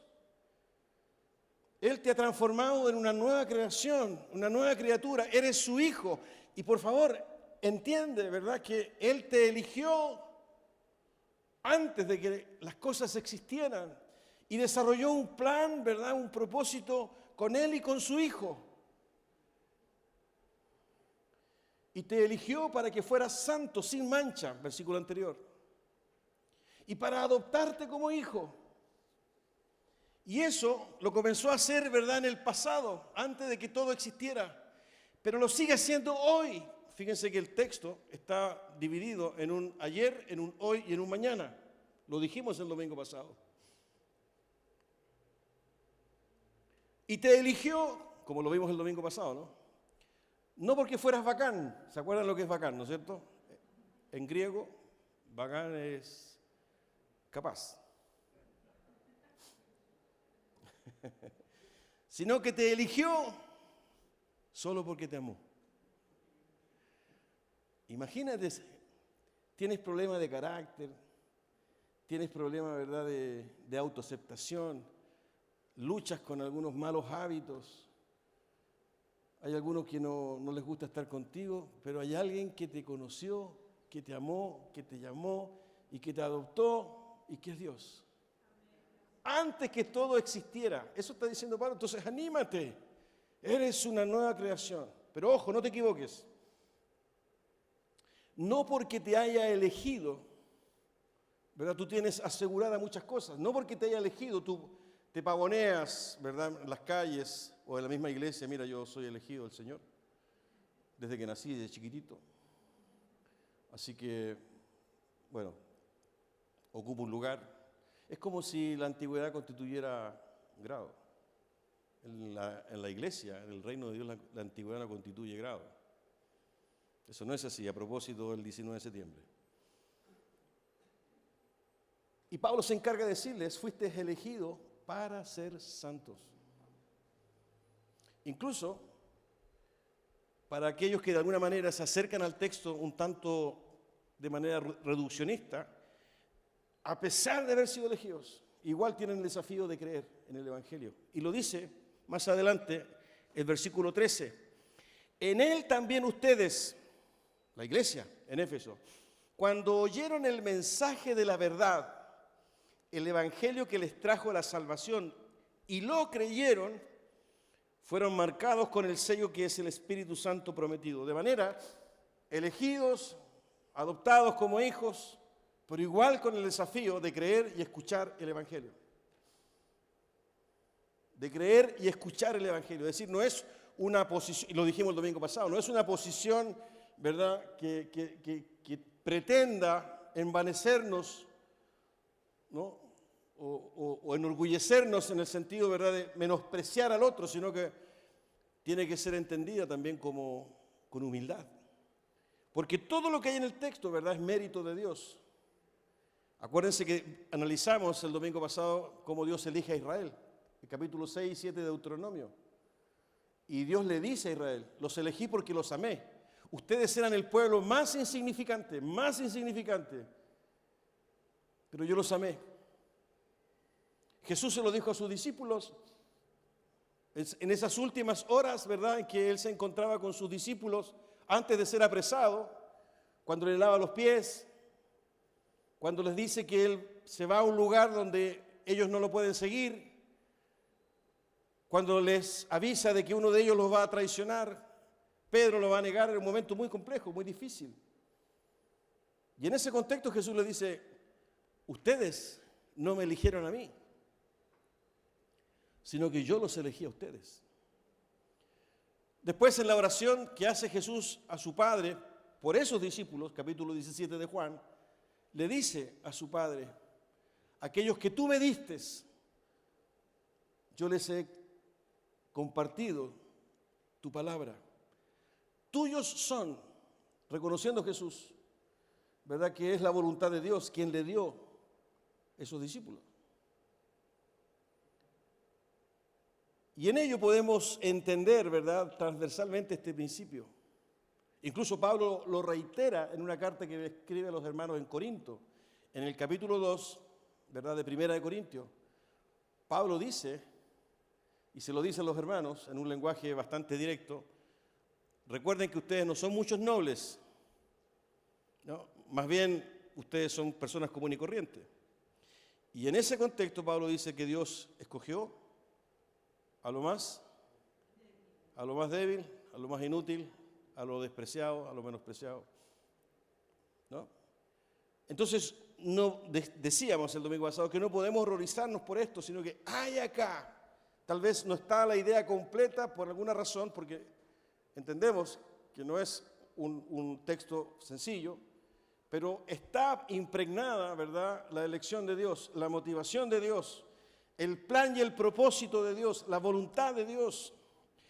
Él te ha transformado en una nueva creación, una nueva criatura. Eres su hijo. Y por favor, entiende, ¿verdad?, que Él te eligió antes de que las cosas existieran y desarrolló un plan, ¿verdad?, un propósito con Él y con su Hijo. Y te eligió para que fueras santo, sin mancha, versículo anterior. Y para adoptarte como hijo. Y eso lo comenzó a hacer, ¿verdad?, en el pasado, antes de que todo existiera. Pero lo sigue haciendo hoy. Fíjense que el texto está dividido en un ayer, en un hoy y en un mañana. Lo dijimos el domingo pasado. Y te eligió, como lo vimos el domingo pasado, ¿no? No porque fueras bacán. ¿Se acuerdan lo que es bacán, no es cierto? En griego, bacán es capaz. Sino que te eligió solo porque te amó. Imagínate, tienes problemas de carácter, tienes problemas, ¿verdad?, de autoaceptación, luchas con algunos malos hábitos, hay algunos que no les gusta estar contigo, pero hay alguien que te conoció, que te amó, que te llamó y que te adoptó y que es Dios. Antes que todo existiera, eso está diciendo Pablo, entonces anímate, eres una nueva creación, pero ojo, no te equivoques. No porque te haya elegido, ¿verdad?, tú tienes aseguradas muchas cosas. No porque te haya elegido, tú te pavoneas, ¿verdad?, en las calles o en la misma iglesia. Mira, yo soy elegido del Señor desde que nací, desde chiquitito. Así que, bueno, ocupo un lugar. Es como si la antigüedad constituyera grado. En la iglesia, en el reino de Dios, la antigüedad no constituye grado. Eso no es así, a propósito del 19 de septiembre. Y Pablo se encarga de decirles, fuisteis elegidos para ser santos. Incluso, para aquellos que de alguna manera se acercan al texto un tanto de manera reduccionista, a pesar de haber sido elegidos, igual tienen el desafío de creer en el Evangelio. Y lo dice más adelante el versículo 13. En él también ustedes, la iglesia en Éfeso, cuando oyeron el mensaje de la verdad, el Evangelio que les trajo la salvación, y lo creyeron, fueron marcados con el sello que es el Espíritu Santo prometido. De manera, elegidos, adoptados como hijos, pero igual con el desafío de creer y escuchar el Evangelio. De creer y escuchar el Evangelio. Es decir, no es una posición, y lo dijimos el domingo pasado, no es una posición, ¿verdad?, que pretenda envanecernos, ¿no?, o enorgullecernos en el sentido, ¿verdad?, de menospreciar al otro, sino que tiene que ser entendida también con humildad. Porque todo lo que hay en el texto, ¿verdad?, es mérito de Dios. Acuérdense que analizamos el domingo pasado cómo Dios elige a Israel, el capítulo 6 y 7 de Deuteronomio. Y Dios le dice a Israel, los elegí porque los amé. Ustedes eran el pueblo más insignificante, pero yo los amé. Jesús se lo dijo a sus discípulos en esas últimas horas, ¿verdad?, en que Él se encontraba con sus discípulos antes de ser apresado, cuando le lava los pies, cuando les dice que Él se va a un lugar donde ellos no lo pueden seguir, cuando les avisa de que uno de ellos los va a traicionar, Pedro lo va a negar en un momento muy complejo, muy difícil. Y en ese contexto Jesús le dice, ustedes no me eligieron a mí, sino que yo los elegí a ustedes. Después, en la oración que hace Jesús a su Padre por esos discípulos, capítulo 17 de Juan, le dice a su Padre, aquellos que tú me diste, yo les he compartido tu palabra. Tuyos son, reconociendo Jesús, ¿verdad?, que es la voluntad de Dios quien le dio esos discípulos. Y en ello podemos entender, ¿verdad?, transversalmente este principio. Incluso Pablo lo reitera en una carta que escribe a los hermanos en Corinto. En el capítulo 2, ¿verdad?, de Primera de Corintios, Pablo dice, y se lo dice a los hermanos en un lenguaje bastante directo, recuerden que ustedes no son muchos nobles, ¿no?, más bien ustedes son personas comunes y corrientes. Y en ese contexto Pablo dice que Dios escogió a lo más débil, a lo más inútil, a lo despreciado, a lo menospreciado, ¿no? Entonces, no decíamos el domingo pasado que no podemos horrorizarnos por esto, sino que hay acá, tal vez no está la idea completa por alguna razón, porque entendemos que no es un texto sencillo, pero está impregnada, ¿verdad?, la elección de Dios, la motivación de Dios, el plan y el propósito de Dios, la voluntad de Dios,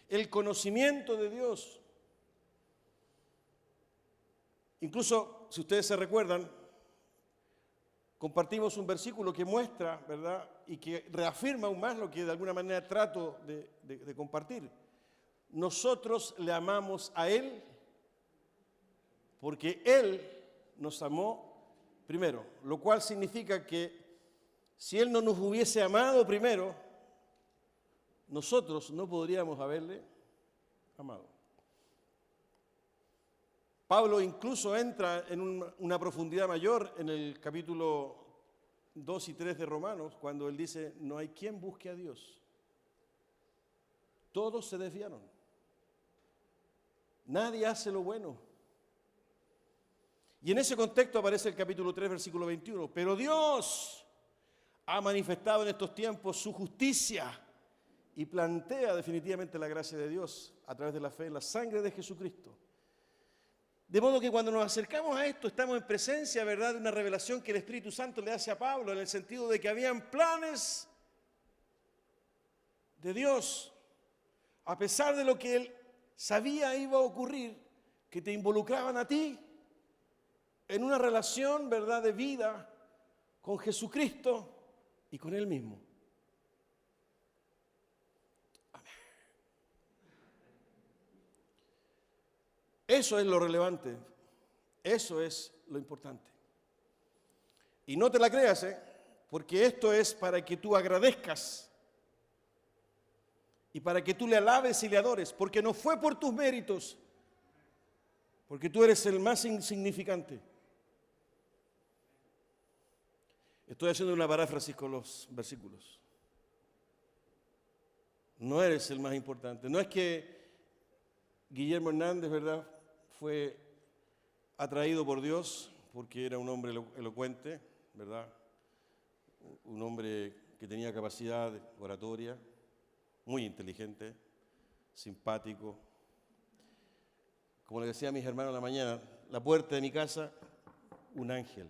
el conocimiento de Dios. Incluso, si ustedes se recuerdan, compartimos un versículo que muestra, ¿verdad?, y que reafirma aún más lo que de alguna manera trato de compartir. Nosotros le amamos a Él porque Él nos amó primero, lo cual significa que si Él no nos hubiese amado primero, nosotros no podríamos haberle amado. Pablo incluso entra en una profundidad mayor en el capítulo 2 y 3 de Romanos, cuando él dice, no hay quien busque a Dios. Todos se desviaron. Nadie hace lo bueno. Y en ese contexto aparece el capítulo 3, versículo 21. Pero Dios ha manifestado en estos tiempos su justicia y plantea definitivamente la gracia de Dios a través de la fe en la sangre de Jesucristo. De modo que cuando nos acercamos a esto, estamos en presencia, ¿verdad?, de una revelación que el Espíritu Santo le hace a Pablo, en el sentido de que habían planes de Dios, a pesar de lo que él sabía iba a ocurrir, que te involucraban a ti en una relación, ¿verdad?, de vida con Jesucristo y con Él mismo. Amén. Eso es lo relevante. Eso es lo importante. Y no te la creas, porque esto es para que tú agradezcas y para que tú le alabes y le adores, porque no fue por tus méritos, porque tú eres el más insignificante. Estoy haciendo una paráfrasis con los versículos. No eres el más importante. No es que Guillermo Hernández, ¿verdad?, fue atraído por Dios porque era un hombre elocuente, ¿verdad? Un hombre que tenía capacidad oratoria, muy inteligente, simpático. Como le decía a mis hermanos en la mañana, la puerta de mi casa, un ángel.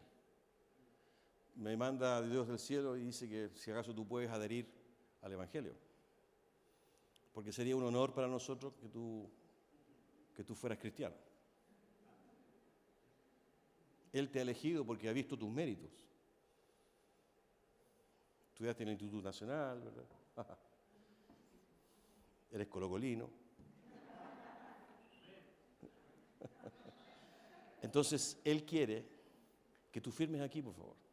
Me manda Dios del cielo y dice que si acaso tú puedes adherir al Evangelio. Porque sería un honor para nosotros que tú fueras cristiano. Él te ha elegido porque ha visto tus méritos. Estudiaste en el Instituto Nacional, ¿verdad? Eres colocolino. Entonces, Él quiere que tú firmes aquí, por favor.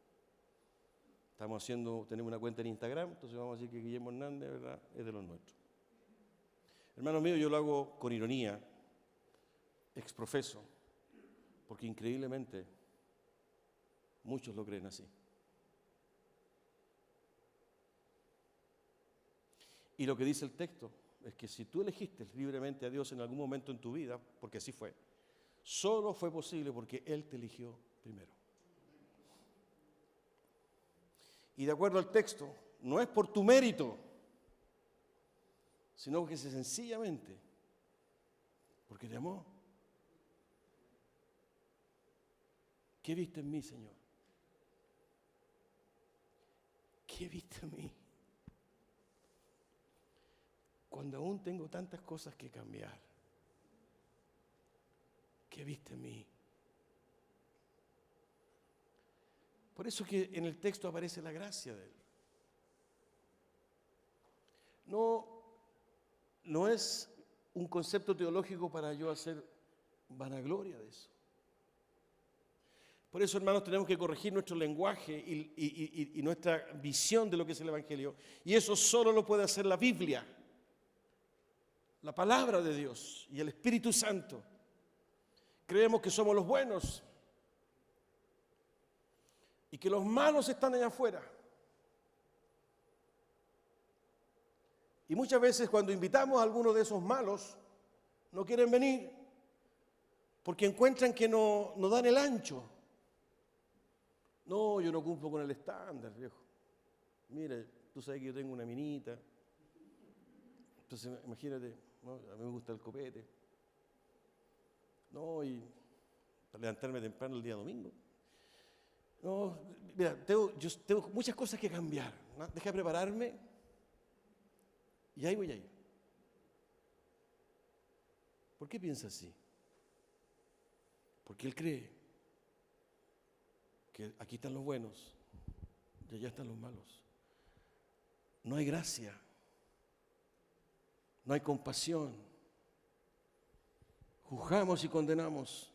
Tenemos una cuenta en Instagram, entonces vamos a decir que Guillermo Hernández, ¿verdad?, es de los nuestros. Hermanos míos, yo lo hago con ironía, exprofeso, porque increíblemente muchos lo creen así. Y lo que dice el texto es que si tú elegiste libremente a Dios en algún momento en tu vida, porque así fue, solo fue posible porque Él te eligió primero. Y de acuerdo al texto, no es por tu mérito, sino que es sencillamente porque te amó. ¿Qué viste en mí, Señor? ¿Qué viste en mí? Cuando aún tengo tantas cosas que cambiar, ¿qué viste en mí? Por eso que en el texto aparece la gracia de Él. No es un concepto teológico para yo hacer vanagloria de eso. Por eso, hermanos, tenemos que corregir nuestro lenguaje y nuestra visión de lo que es el Evangelio. Y eso solo lo puede hacer la Biblia, la palabra de Dios y el Espíritu Santo. Creemos que somos los buenos y que los malos están allá afuera. Y muchas veces cuando invitamos a alguno de esos malos, no quieren venir porque encuentran que no dan el ancho. No, yo no cumplo con el estándar, viejo. Mire, tú sabes que yo tengo una minita. Entonces, imagínate, ¿no? A mí me gusta el copete. No, y para levantarme temprano el día domingo. No, mira, yo tengo muchas cosas que cambiar, ¿no? Deja prepararme y ahí voy a ir. ¿Por qué piensa así? Porque él cree que aquí están los buenos y allá están los malos. No hay gracia, no hay compasión. Juzgamos y condenamos.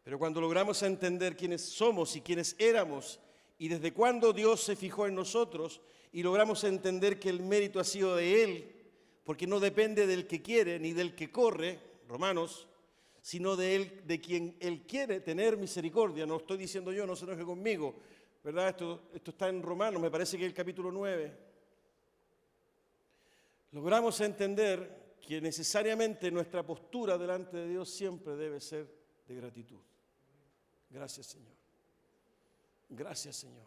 Pero cuando logramos entender quiénes somos y quiénes éramos y desde cuándo Dios se fijó en nosotros y logramos entender que el mérito ha sido de Él, porque no depende del que quiere ni del que corre, Romanos, sino de Él, de quien Él quiere tener misericordia. No lo estoy diciendo yo, no se enoje conmigo, ¿verdad? Esto está en Romanos, me parece que es el capítulo 9. Logramos entender que necesariamente nuestra postura delante de Dios siempre debe ser de gratitud. Gracias, Señor. Gracias, Señor.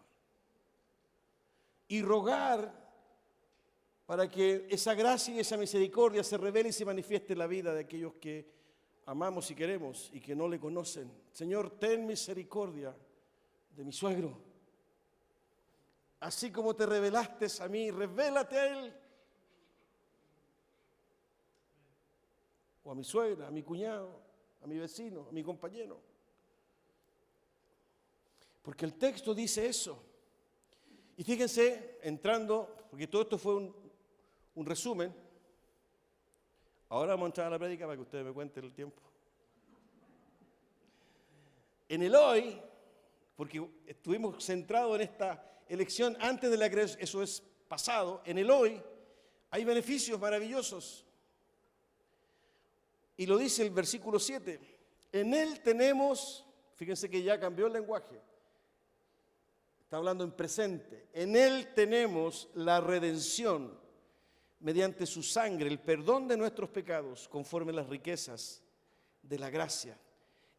Y rogar para que esa gracia y esa misericordia se revele y se manifieste en la vida de aquellos que amamos y queremos y que no le conocen. Señor, ten misericordia de mi suegro. Así como te revelaste a mí, revélate a él. o a mi suegra, a mi cuñado, a mi vecino, a mi compañero. Porque el texto dice eso. Y fíjense, entrando, porque todo esto fue un resumen. Ahora vamos a entrar a la prédica para que ustedes me cuenten el tiempo. En el hoy, porque estuvimos centrados en esta elección antes de la creación, eso es pasado, en el hoy hay beneficios maravillosos. Y lo dice el versículo 7. En él tenemos, fíjense que ya cambió el lenguaje. Está hablando en presente. En él tenemos la redención mediante su sangre, el perdón de nuestros pecados, conforme a las riquezas de la gracia.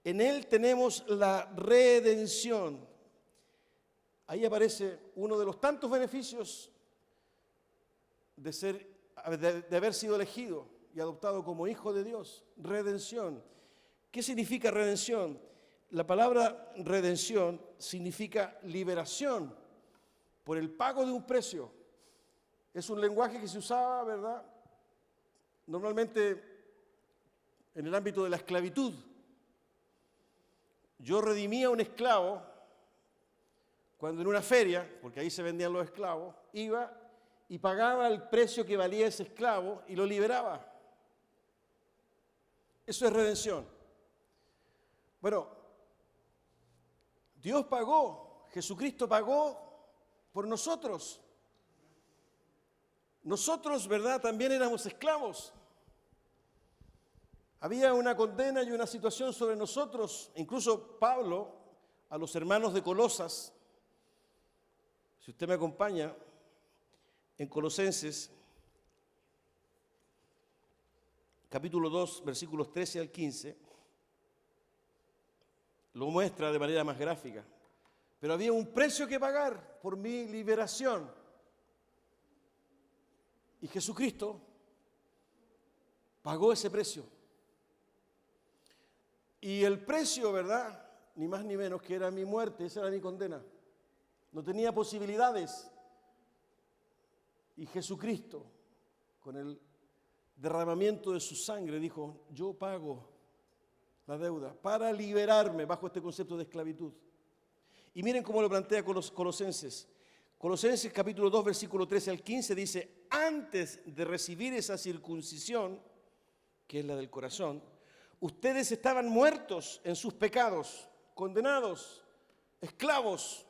En él tenemos la redención. Ahí aparece uno de los tantos beneficios de haber sido elegido y adoptado como hijo de Dios. Redención. ¿Qué significa redención? La palabra redención significa liberación por el pago de un precio. Es un lenguaje que se usaba, ¿verdad? Normalmente en el ámbito de la esclavitud. Yo redimía a un esclavo cuando en una feria, porque ahí se vendían los esclavos, iba y pagaba el precio que valía ese esclavo y lo liberaba. Eso es redención. Bueno, Dios pagó, Jesucristo pagó por nosotros. Nosotros, ¿verdad? También éramos esclavos. Había una condena y una situación sobre nosotros. Incluso Pablo, a los hermanos de Colosas, si usted me acompaña, en Colosenses, capítulo 2, versículos 13 al 15, lo muestra de manera más gráfica. Pero había un precio que pagar por mi liberación. Y Jesucristo pagó ese precio. Y el precio, ¿verdad? Ni más ni menos que era mi muerte, esa era mi condena. No tenía posibilidades. Y Jesucristo, con el derramamiento de su sangre, dijo, yo pago la deuda para liberarme bajo este concepto de esclavitud. Y miren cómo lo plantea Colosenses. Colosenses capítulo 2, versículo 13 al 15 dice, antes de recibir esa circuncisión, que es la del corazón, ustedes estaban muertos en sus pecados, condenados, esclavos,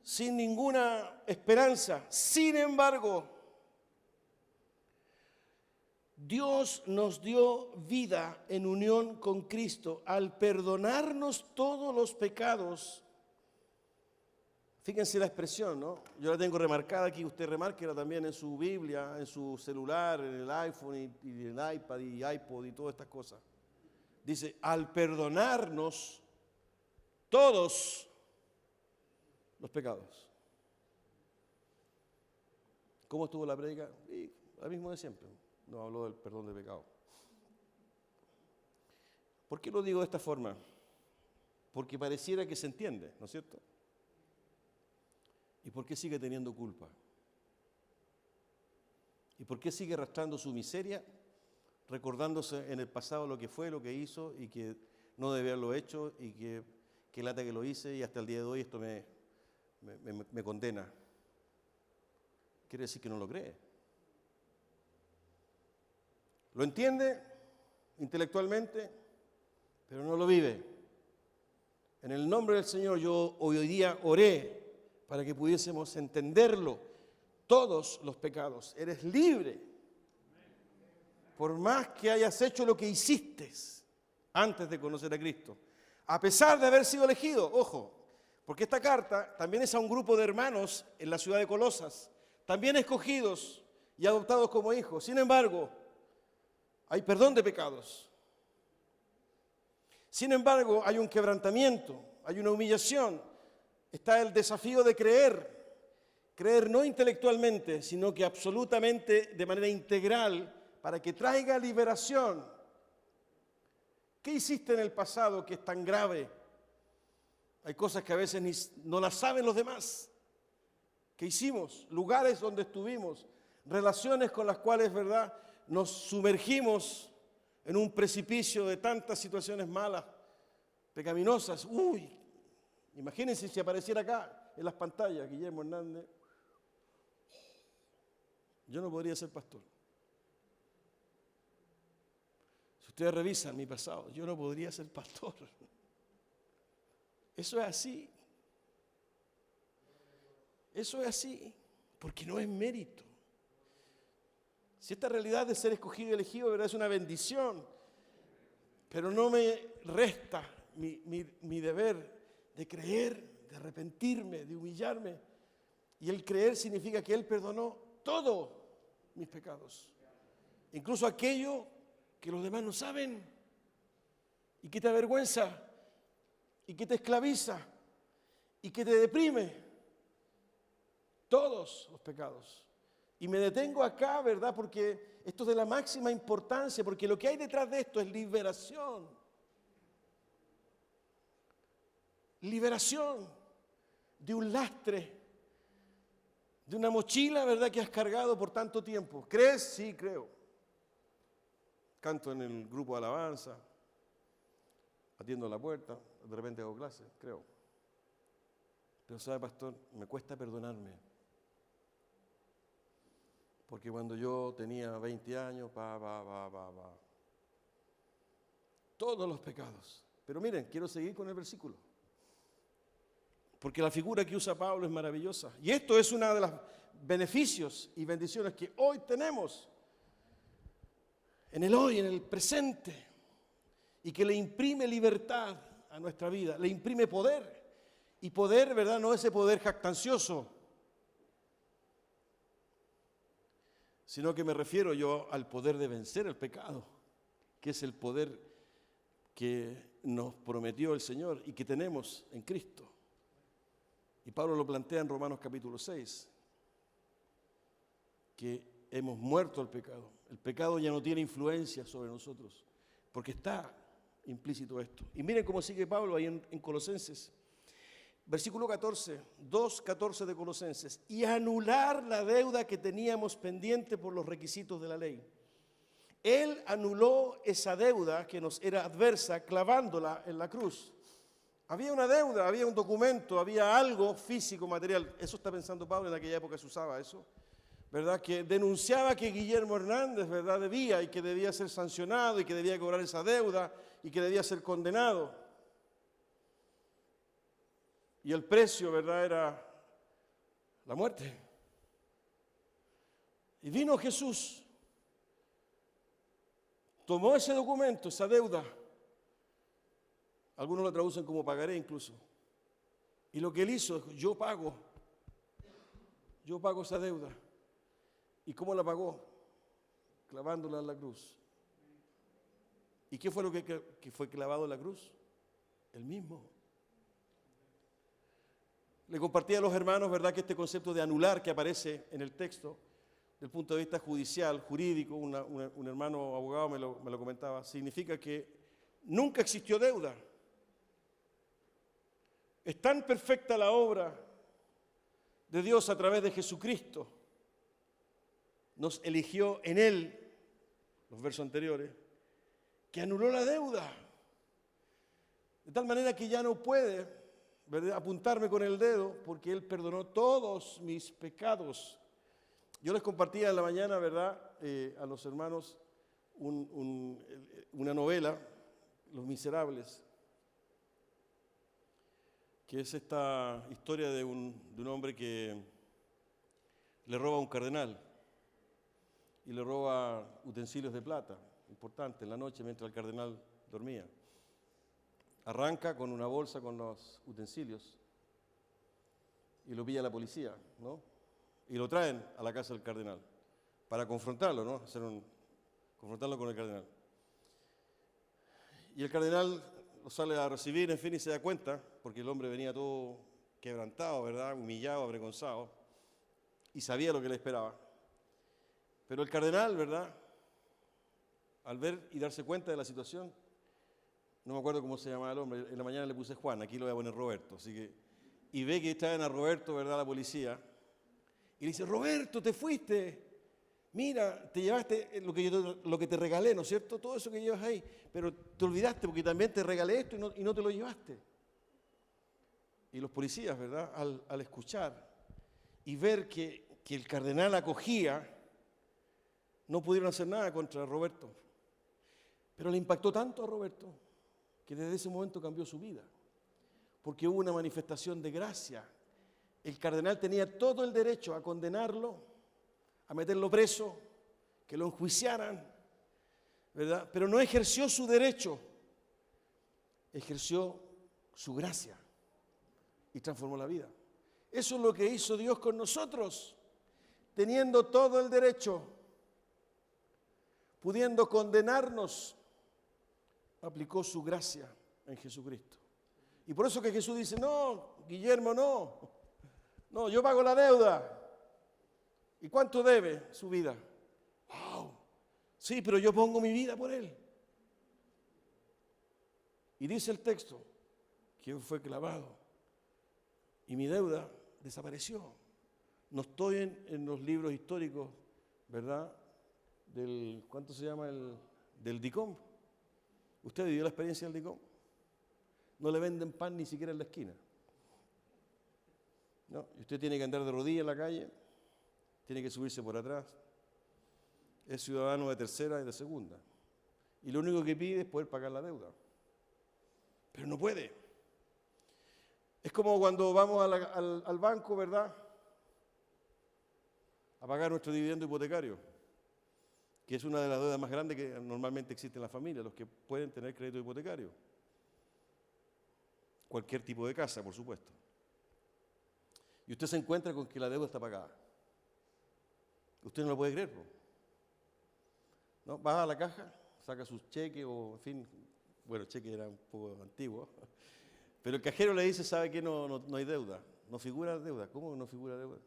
sin ninguna esperanza. Sin embargo, Dios nos dio vida en unión con Cristo al perdonarnos todos los pecados. Fíjense la expresión, ¿no? Yo la tengo remarcada aquí, usted remárquela también en su Biblia, en su celular, en el iPhone y en el iPad y iPod y todas estas cosas. Dice, al perdonarnos todos los pecados. ¿Cómo estuvo la prédica? La misma de siempre. No habló del perdón de pecado. ¿Por qué lo digo de esta forma? Porque pareciera que se entiende, ¿no es cierto? ¿Y por qué sigue teniendo culpa? ¿Y por qué sigue arrastrando su miseria, recordándose en el pasado lo que fue, lo que hizo y que no debe haberlo hecho y que lata que lo hice y hasta el día de hoy esto me condena? Quiere decir que no lo cree. Lo entiende intelectualmente, pero no lo vive. En el nombre del Señor yo hoy día oré para que pudiésemos entenderlo. Todos los pecados. Eres libre. Por más que hayas hecho lo que hiciste antes de conocer a Cristo. A pesar de haber sido elegido, ojo, porque esta carta también es a un grupo de hermanos en la ciudad de Colosas, también escogidos y adoptados como hijos. Sin embargo, hay perdón de pecados. Sin embargo, hay un quebrantamiento, hay una humillación. Está el desafío de creer no intelectualmente, sino que absolutamente de manera integral para que traiga liberación. ¿Qué hiciste en el pasado que es tan grave? Hay cosas que a veces no las saben los demás. ¿Qué hicimos? Lugares donde estuvimos, relaciones con las cuales, ¿verdad?, nos sumergimos en un precipicio de tantas situaciones malas, pecaminosas. Uy, imagínense si apareciera acá en las pantallas Guillermo Hernández. Yo no podría ser pastor. Si ustedes revisan mi pasado, yo no podría ser pastor. Eso es así. Eso es así, porque no es mérito. Si esta realidad de ser escogido y elegido, ¿verdad?, es una bendición, pero no me resta mi deber de creer, de arrepentirme, de humillarme. Y el creer significa que Él perdonó todos mis pecados, incluso aquello que los demás no saben y que te avergüenza y que te esclaviza y que te deprime. Todos los pecados. Y me detengo acá, ¿verdad? Porque esto es de la máxima importancia, porque lo que hay detrás de esto es liberación. Liberación de un lastre, de una mochila, ¿verdad?, que has cargado por tanto tiempo. ¿Crees? Sí, creo. Canto en el grupo de alabanza, atiendo la puerta, de repente hago clase, creo. Pero sabe, pastor, me cuesta perdonarme. Porque cuando yo tenía 20 años, todos los pecados. Pero miren, quiero seguir con el versículo. Porque la figura que usa Pablo es maravillosa. Y esto es uno de los beneficios y bendiciones que hoy tenemos. En el hoy, en el presente. Y que le imprime libertad a nuestra vida. Le imprime poder. Y poder, ¿verdad?, no ese poder jactancioso, sino que me refiero yo al poder de vencer el pecado, que es el poder que nos prometió el Señor y que tenemos en Cristo. Y Pablo lo plantea en Romanos capítulo 6, que hemos muerto al pecado. El pecado ya no tiene influencia sobre nosotros, porque está implícito esto. Y miren cómo sigue Pablo ahí en Colosenses. Versículo 14, 2:14 de Colosenses. Y anular la deuda que teníamos pendiente por los requisitos de la ley. Él anuló esa deuda que nos era adversa clavándola en la cruz. Había una deuda, había un documento, había algo físico, material. Eso está pensando Pablo, en aquella época se usaba eso, ¿verdad? Que denunciaba que Guillermo Hernández, ¿verdad?, debía y que debía ser sancionado y que debía cobrar esa deuda y que debía ser condenado. Y el precio, ¿verdad?, era la muerte. Y vino Jesús, tomó ese documento, esa deuda. Algunos lo traducen como pagaré incluso. Y lo que Él hizo es, yo pago esa deuda. ¿Y cómo la pagó? Clavándola en la cruz. ¿Y qué fue lo que fue clavado en la cruz? Él mismo. Le compartí a los hermanos, ¿verdad?, que este concepto de anular que aparece en el texto, desde el punto de vista judicial, jurídico, un hermano abogado me lo comentaba, significa que nunca existió deuda. Es tan perfecta la obra de Dios a través de Jesucristo. Nos eligió en Él, los versos anteriores, que anuló la deuda. De tal manera que ya no puede, ¿verdad?, apuntarme con el dedo, porque Él perdonó todos mis pecados. Yo les compartía en la mañana, ¿verdad?, a los hermanos una novela, Los Miserables, que es esta historia de un hombre que le roba a un cardenal y le roba utensilios de plata, importante, en la noche mientras el cardenal dormía. Arranca con una bolsa con los utensilios y lo pilla la policía, ¿no? Y lo traen a la casa del cardenal para confrontarlo, ¿no? Confrontarlo con el cardenal. Y el cardenal lo sale a recibir, en fin, y se da cuenta, porque el hombre venía todo quebrantado, ¿verdad?, humillado, avergonzado, y sabía lo que le esperaba. Pero el cardenal, ¿verdad?, al ver y darse cuenta de la situación, no me acuerdo cómo se llamaba el hombre, en la mañana le puse Juan, aquí lo voy a poner Roberto, así que, y ve que traen a Roberto, ¿verdad?, la policía, y le dice, Roberto, te fuiste, Mira, te llevaste lo que te regalé, ¿no es cierto? Todo eso que llevas ahí, pero te olvidaste porque también te regalé esto y no te lo llevaste. Y los policías, ¿verdad? Al escuchar y ver que el cardenal acogía, no pudieron hacer nada contra Roberto. Pero le impactó tanto a Roberto que desde ese momento cambió su vida, porque hubo una manifestación de gracia. El cardenal tenía todo el derecho a condenarlo, a meterlo preso, que lo enjuiciaran, ¿verdad? Pero no ejerció su derecho, ejerció su gracia y transformó la vida. Eso es lo que hizo Dios con nosotros, teniendo todo el derecho, pudiendo condenarnos, aplicó su gracia en Jesucristo. Y por eso que Jesús dice, no, Guillermo, no, yo pago la deuda. ¿Y cuánto debe su vida? ¡Wow! Sí, pero yo pongo mi vida por él. Y dice el texto que él fue clavado y mi deuda desapareció. No estoy en los libros históricos, ¿verdad? ¿Cuánto se llama? Del DICOM. ¿Usted vivió la experiencia del DICOM? No le venden pan ni siquiera en la esquina. No, y usted tiene que andar de rodillas en la calle, tiene que subirse por atrás. Es ciudadano de tercera y de segunda. Y lo único que pide es poder pagar la deuda. Pero no puede. Es como cuando vamos al banco, ¿verdad? A pagar nuestro dividendo hipotecario, que es una de las deudas más grandes que normalmente existe en la familia, los que pueden tener crédito hipotecario. Cualquier tipo de casa, por supuesto. Y usted se encuentra con que la deuda está pagada. Usted no lo puede creer, ¿no? Va a la caja, saca sus cheques o, en fin, bueno, el cheque era un poco antiguo, pero el cajero le dice, ¿sabe qué? No hay deuda, no figura deuda. ¿Cómo no figura deuda?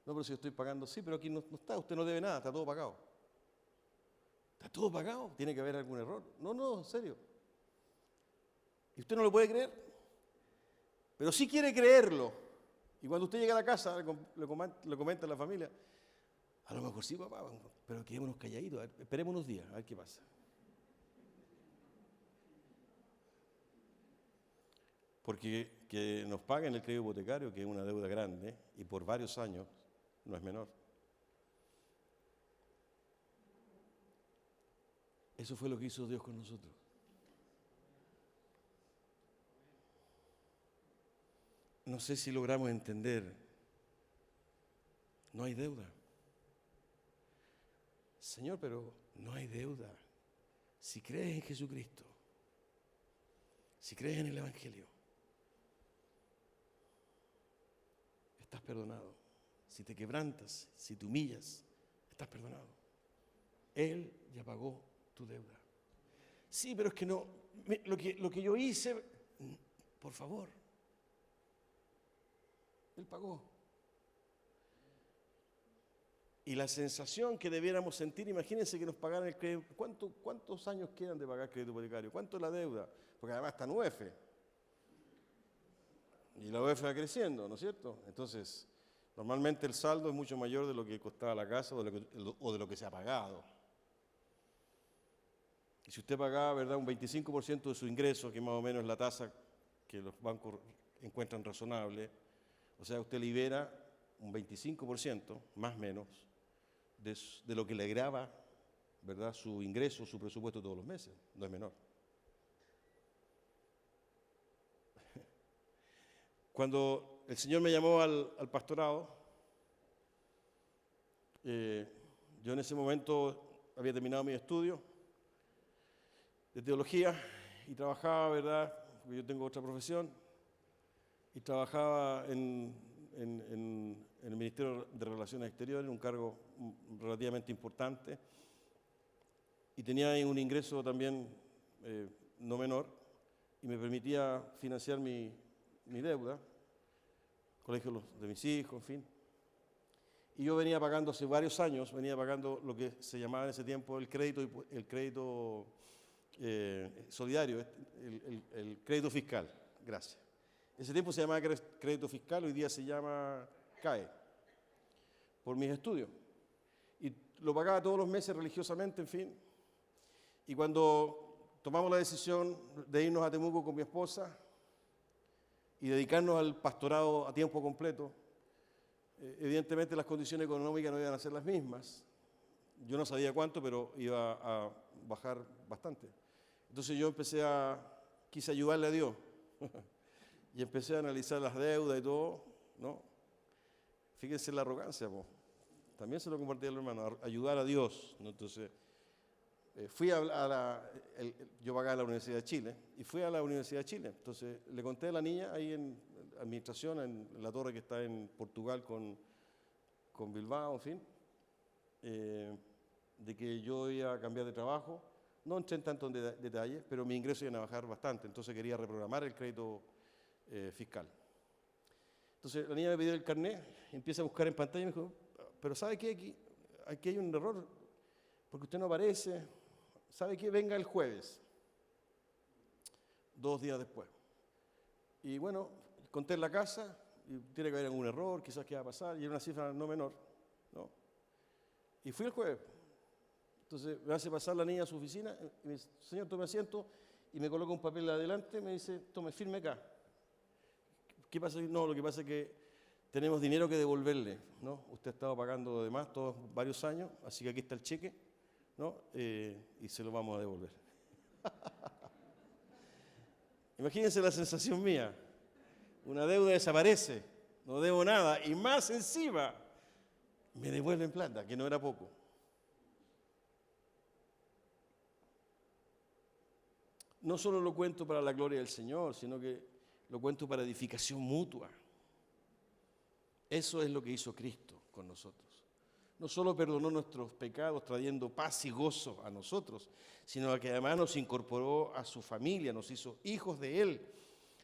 No, pero si yo estoy pagando, sí, pero aquí no está, usted no debe nada, está todo pagado. ¿Está todo pagado? ¿Tiene que haber algún error? No, en serio. ¿Y usted no lo puede creer? Pero sí quiere creerlo. Y cuando usted llega a la casa, le comenta a la familia, a lo mejor sí, papá, pero quedémonos calladitos, esperemos unos días, a ver qué pasa. Porque que nos paguen el crédito hipotecario, que es una deuda grande, y por varios años, no es menor. Eso fue lo que hizo Dios con nosotros. No sé si logramos entender, no hay deuda. Señor, pero no hay deuda. Si crees en Jesucristo, si crees en el Evangelio, estás perdonado. Si te quebrantas, si te humillas, estás perdonado. Él ya pagó tu deuda. Sí, pero es que no, lo que yo hice, por favor, Él pagó. Y la sensación que debiéramos sentir, imagínense que nos pagaran el crédito. ¿Cuántos años quedan de pagar crédito hipotecario? ¿Cuánto es la deuda? Porque además está en UEF. Y la UEF va creciendo, ¿no es cierto? Entonces, normalmente el saldo es mucho mayor de lo que costaba la casa o de lo que se ha pagado. Y si usted pagaba, ¿verdad?, un 25% de su ingreso, que más o menos es la tasa que los bancos encuentran razonable, o sea, usted libera un 25%, más o menos, de lo que le grava, ¿verdad?, su ingreso, su presupuesto todos los meses. No es menor. Cuando el Señor me llamó al pastorado, yo en ese momento había terminado mi estudio de teología y trabajaba, ¿verdad?, porque yo tengo otra profesión, y trabajaba en el Ministerio de Relaciones Exteriores, un cargo relativamente importante, y tenía ahí un ingreso también no menor, y me permitía financiar mi deuda, colegio de mis hijos, en fin. Y yo venía pagando hace varios años, lo que se llamaba en ese tiempo el crédito solidario, el crédito fiscal, gracias. En ese tiempo se llamaba crédito fiscal, hoy día se llama CAE, por mis estudios. Y lo pagaba todos los meses religiosamente, en fin. Y cuando tomamos la decisión de irnos a Temuco con mi esposa y dedicarnos al pastorado a tiempo completo, evidentemente las condiciones económicas no iban a ser las mismas. Yo no sabía cuánto, pero iba a bajar bastante. Entonces yo quise ayudarle a Dios y empecé a analizar las deudas y todo, ¿no? Fíjense la arrogancia, po. También se lo compartí al hermano, ayudar a Dios, ¿no? Entonces, fui yo pagaba la Universidad de Chile, y fui a la Universidad de Chile. Entonces, le conté a la niña ahí en administración, en la torre que está en Portugal con Bilbao, en fin, de que yo iba a cambiar de trabajo. No entré en tantos detalles, pero mis ingresos iban a bajar bastante, entonces quería reprogramar el crédito fiscal. Entonces, la niña me pidió el carnet, empieza a buscar en pantalla y me dijo, pero ¿sabe qué? Aquí hay un error, porque usted no aparece. ¿Sabe qué? Venga el jueves, 2 días después. Y bueno, conté en la casa, y tiene que haber algún error, quizás qué va a pasar, y era una cifra no menor, ¿no? Y fui el jueves. Entonces me hace pasar la niña a su oficina, y me dice, señor, tome asiento, y me coloca un papel adelante, me dice, tome, firme acá. ¿Qué pasa? No, lo que pasa es que tenemos dinero que devolverle, ¿no? Usted ha estado pagando de más todos varios años, así que aquí está el cheque, ¿no? Y se lo vamos a devolver. Imagínense la sensación mía. Una deuda desaparece, no debo nada, y más encima me devuelven plata, que no era poco. No solo lo cuento para la gloria del Señor, sino que lo cuento para edificación mutua. Eso es lo que hizo Cristo con nosotros. No solo perdonó nuestros pecados trayendo paz y gozo a nosotros, sino que además nos incorporó a su familia, nos hizo hijos de Él,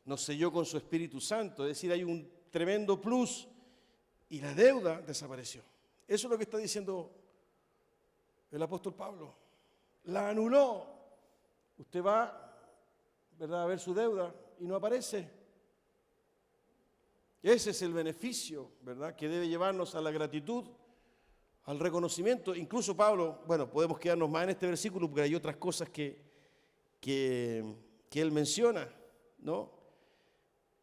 nos selló con su Espíritu Santo. Es decir, hay un tremendo plus y la deuda desapareció. Eso es lo que está diciendo el apóstol Pablo. La anuló. Usted va, ¿verdad?, a ver su deuda y no aparece. Ese es el beneficio, ¿verdad?, que debe llevarnos a la gratitud, al reconocimiento. Incluso Pablo, bueno, podemos quedarnos más en este versículo porque hay otras cosas que él menciona, ¿no?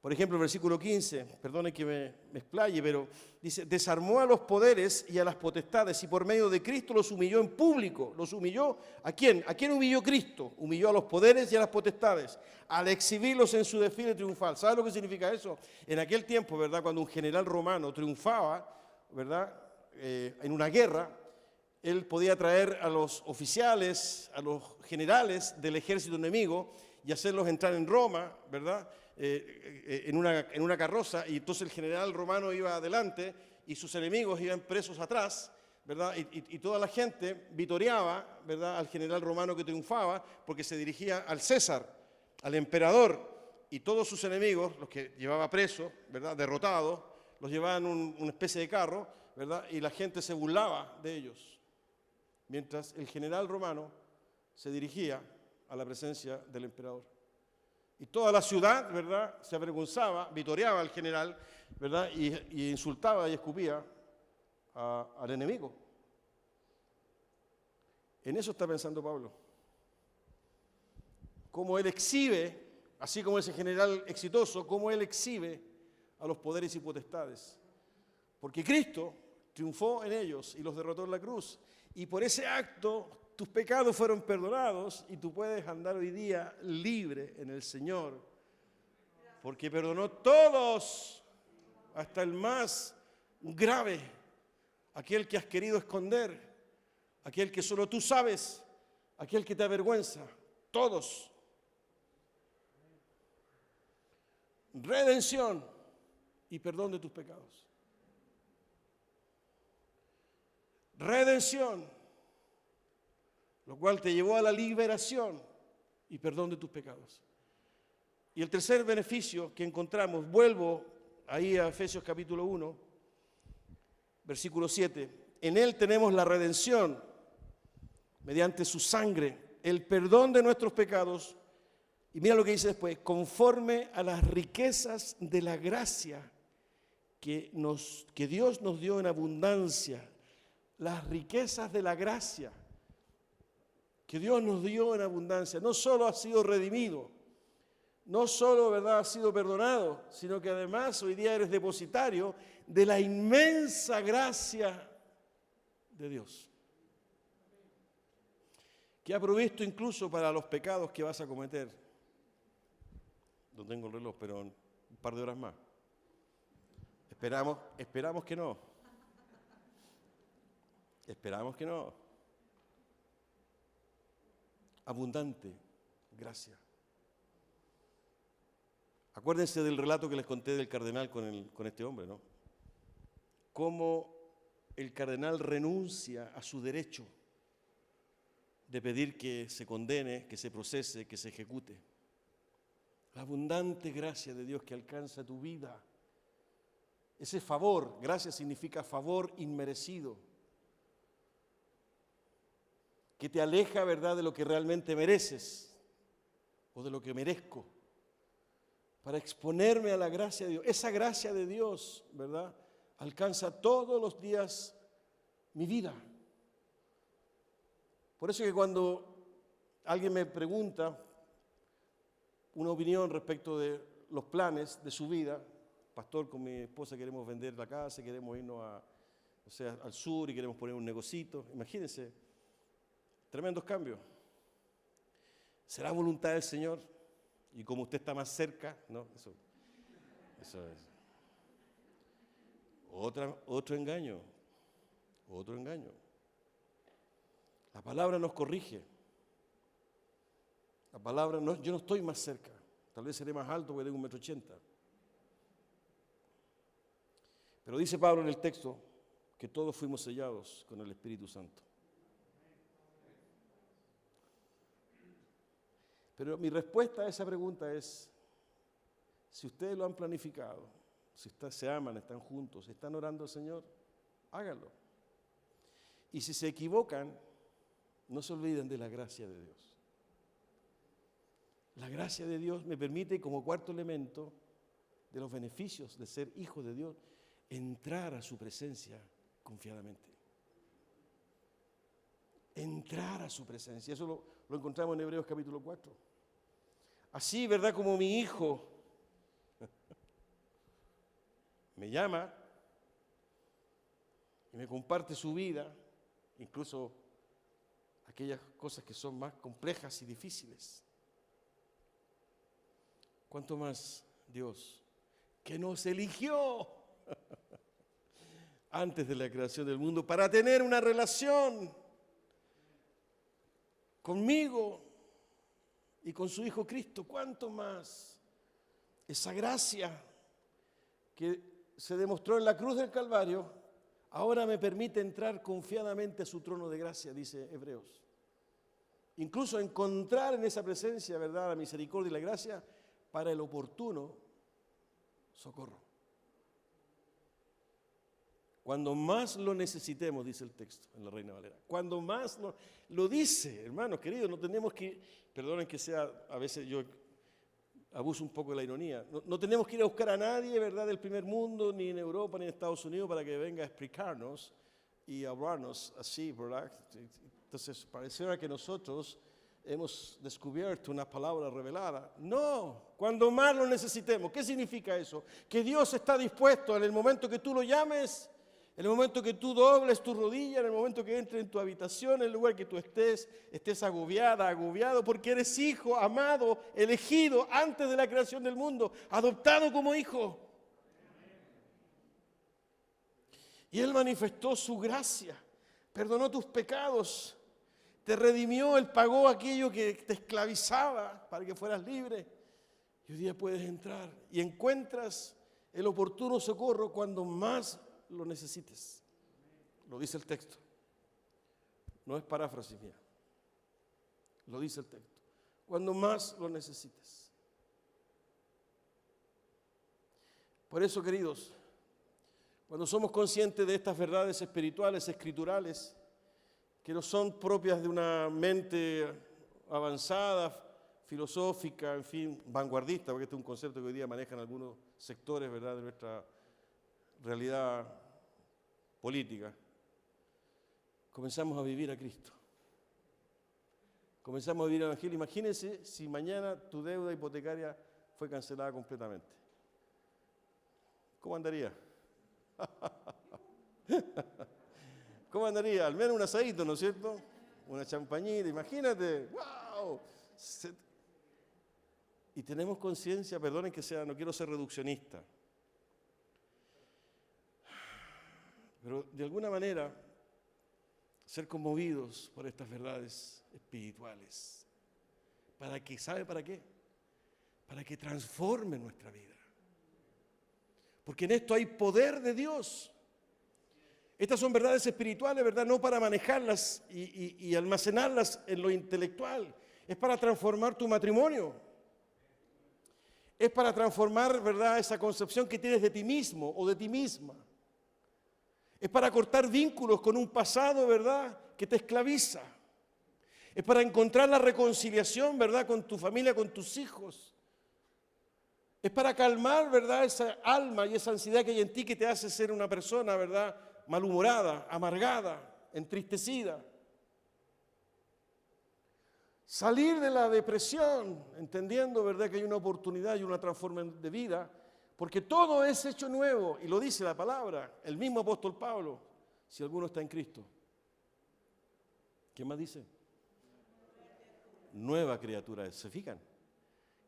Por ejemplo, el versículo 15, perdone que me explaye, pero dice, desarmó a los poderes y a las potestades y por medio de Cristo los humilló en público. ¿Los humilló? ¿A quién? ¿A quién humilló Cristo? Humilló a los poderes y a las potestades al exhibirlos en su desfile triunfal. ¿Sabe lo que significa eso? En aquel tiempo, ¿verdad?, cuando un general romano triunfaba, ¿verdad?, en una guerra, él podía traer a los oficiales, a los generales del ejército enemigo y hacerlos entrar en Roma, ¿verdad?, en una carroza, y entonces el general romano iba adelante y sus enemigos iban presos atrás, ¿verdad? Y toda la gente vitoreaba, ¿verdad?, al general romano que triunfaba porque se dirigía al César, al emperador, y todos sus enemigos, los que llevaba presos, ¿verdad?, derrotados, los llevaban en una especie de carro, ¿verdad?, y la gente se burlaba de ellos, mientras el general romano se dirigía a la presencia del emperador. Y toda la ciudad, ¿verdad?, se avergonzaba, vitoreaba al general, ¿verdad?, y insultaba y escupía al enemigo. En eso está pensando Pablo. Cómo él exhibe, así como ese general exitoso, cómo él exhibe a los poderes y potestades. Porque Cristo triunfó en ellos y los derrotó en la cruz. Y por ese acto tus pecados fueron perdonados y tú puedes andar hoy día libre en el Señor. Porque perdonó todos, hasta el más grave, aquel que has querido esconder, aquel que solo tú sabes, aquel que te avergüenza, todos. Redención y perdón de tus pecados. Redención, lo cual te llevó a la liberación y perdón de tus pecados. Y el tercer beneficio que encontramos, vuelvo ahí a Efesios capítulo 1, versículo 7. En Él tenemos la redención mediante su sangre, el perdón de nuestros pecados. Y mira lo que dice después, conforme a las riquezas de la gracia que Dios nos dio en abundancia. las riquezas de la gracia que Dios nos dio en abundancia. No solo ha sido redimido, no solo, ¿verdad?, ha sido perdonado, sino que además hoy día eres depositario de la inmensa gracia de Dios, que ha provisto incluso para los pecados que vas a cometer. No tengo el reloj, pero un par de horas más. Esperamos que no. Esperamos que no. Abundante gracia. Acuérdense del relato que les conté del cardenal con este hombre, ¿no? Cómo el cardenal renuncia a su derecho de pedir que se condene, que se procese, que se ejecute. La abundante gracia de Dios que alcanza tu vida. Ese favor, gracia significa favor inmerecido, que te aleja, ¿verdad?, de lo que realmente mereces o de lo que merezco, para exponerme a la gracia de Dios. Esa gracia de Dios, ¿verdad?, alcanza todos los días mi vida. Por eso que cuando alguien me pregunta una opinión respecto de los planes de su vida, pastor, con mi esposa queremos vender la casa, queremos irnos al sur y queremos poner un negocito, imagínense, tremendos cambios. ¿Será voluntad del Señor? Y como usted está más cerca, no, eso es otro engaño. La palabra nos corrige. La palabra, yo no estoy más cerca, tal vez seré más alto porque tengo 1,80 m. Pero dice Pablo en el texto que todos fuimos sellados con el Espíritu Santo. Pero mi respuesta a esa pregunta es, si ustedes lo han planificado, si ustedes se aman, están juntos, están orando al Señor, háganlo. Y si se equivocan, no se olviden de la gracia de Dios. La gracia de Dios me permite, como cuarto elemento de los beneficios de ser hijo de Dios, entrar a su presencia confiadamente. Entrar a su presencia. Eso lo encontramos en Hebreos capítulo 4. Así, ¿verdad?, como mi hijo me llama y me comparte su vida, incluso aquellas cosas que son más complejas y difíciles. ¿Cuánto más Dios, que nos eligió antes de la creación del mundo para tener una relación conmigo y con su Hijo Cristo? ¿Cuánto más esa gracia que se demostró en la cruz del Calvario ahora me permite entrar confiadamente a su trono de gracia, dice Hebreos? Incluso encontrar en esa presencia, ¿verdad?, la misericordia y la gracia para el oportuno socorro. Cuando más lo necesitemos, dice el texto en la Reina Valera. Cuando más lo dice, hermanos queridos, no tenemos que, perdonen que sea, a veces yo abuso un poco de la ironía, no tenemos que ir a buscar a nadie, ¿verdad?, del primer mundo, ni en Europa, ni en Estados Unidos, para que venga a explicarnos y hablarnos así, ¿verdad? Entonces, pareciera que nosotros hemos descubierto una palabra revelada. No, cuando más lo necesitemos. ¿Qué significa eso? Que Dios está dispuesto en el momento que tú lo llames, en el momento que tú dobles tu rodilla, en el momento que entre en tu habitación, en el lugar que tú estés agobiada, agobiado, porque eres hijo, amado, elegido antes de la creación del mundo, adoptado como hijo. Y Él manifestó su gracia, perdonó tus pecados, te redimió, Él pagó aquello que te esclavizaba para que fueras libre. Y hoy día puedes entrar y encuentras el oportuno socorro cuando más lo necesites. Lo dice el texto. No es paráfrasis mía. Lo dice el texto. Cuando más lo necesites. Por eso, queridos, cuando somos conscientes de estas verdades espirituales, escriturales, que no son propias de una mente avanzada, filosófica, en fin, vanguardista, porque este es un concepto que hoy día manejan algunos sectores, ¿verdad?, de nuestra realidad política. comenzamos a vivir a Cristo. Comenzamos a vivir el Evangelio. Imagínense si mañana tu deuda hipotecaria fue cancelada completamente. ¿Cómo andaría? ¿Cómo andaría? Al menos un asadito, ¿no es cierto? Una champañita, imagínate. ¡Wow! Y tenemos conciencia, perdonen que sea, no quiero ser reduccionista, pero de alguna manera ser conmovidos por estas verdades espirituales. ¿Para qué? ¿Sabe para qué? Para que transforme nuestra vida. Porque en esto hay poder de Dios. Estas son verdades espirituales, ¿verdad? No para manejarlas y almacenarlas en lo intelectual. Es para transformar tu matrimonio. Es para transformar, ¿verdad?, esa concepción que tienes de ti mismo o de ti misma. Es para cortar vínculos con un pasado, ¿verdad?, que te esclaviza. Es para encontrar la reconciliación, ¿verdad?, con tu familia, con tus hijos. Es para calmar, ¿verdad?, esa alma y esa ansiedad que hay en ti que te hace ser una persona, ¿verdad?, malhumorada, amargada, entristecida. Salir de la depresión, entendiendo, ¿verdad?, que hay una oportunidad y una transformación de vida, porque todo es hecho nuevo, y lo dice la palabra, el mismo apóstol Pablo, si alguno está en Cristo. ¿Qué más dice? Nueva criatura es, ¿se fijan?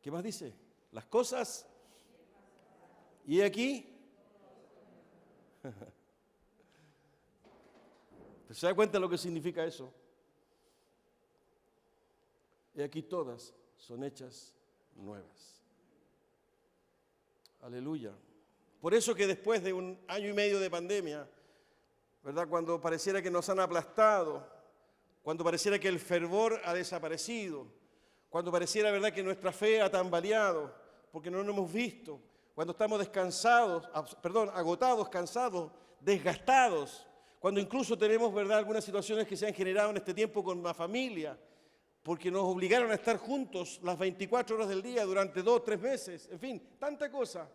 ¿Qué más dice? Las cosas, y aquí, ¿se da cuenta de lo que significa eso? Y aquí todas son hechas nuevas. Aleluya. Por eso que después de 1 año y medio de pandemia, ¿verdad?, cuando pareciera que nos han aplastado, cuando pareciera que el fervor ha desaparecido, cuando pareciera, ¿verdad?, que nuestra fe ha tambaleado, porque no nos hemos visto, cuando estamos agotados, cansados, desgastados, cuando incluso tenemos, ¿verdad?, algunas situaciones que se han generado en este tiempo con la familia, porque nos obligaron a estar juntos las 24 horas del día durante 2 o 3 meses, en fin, tanta cosa.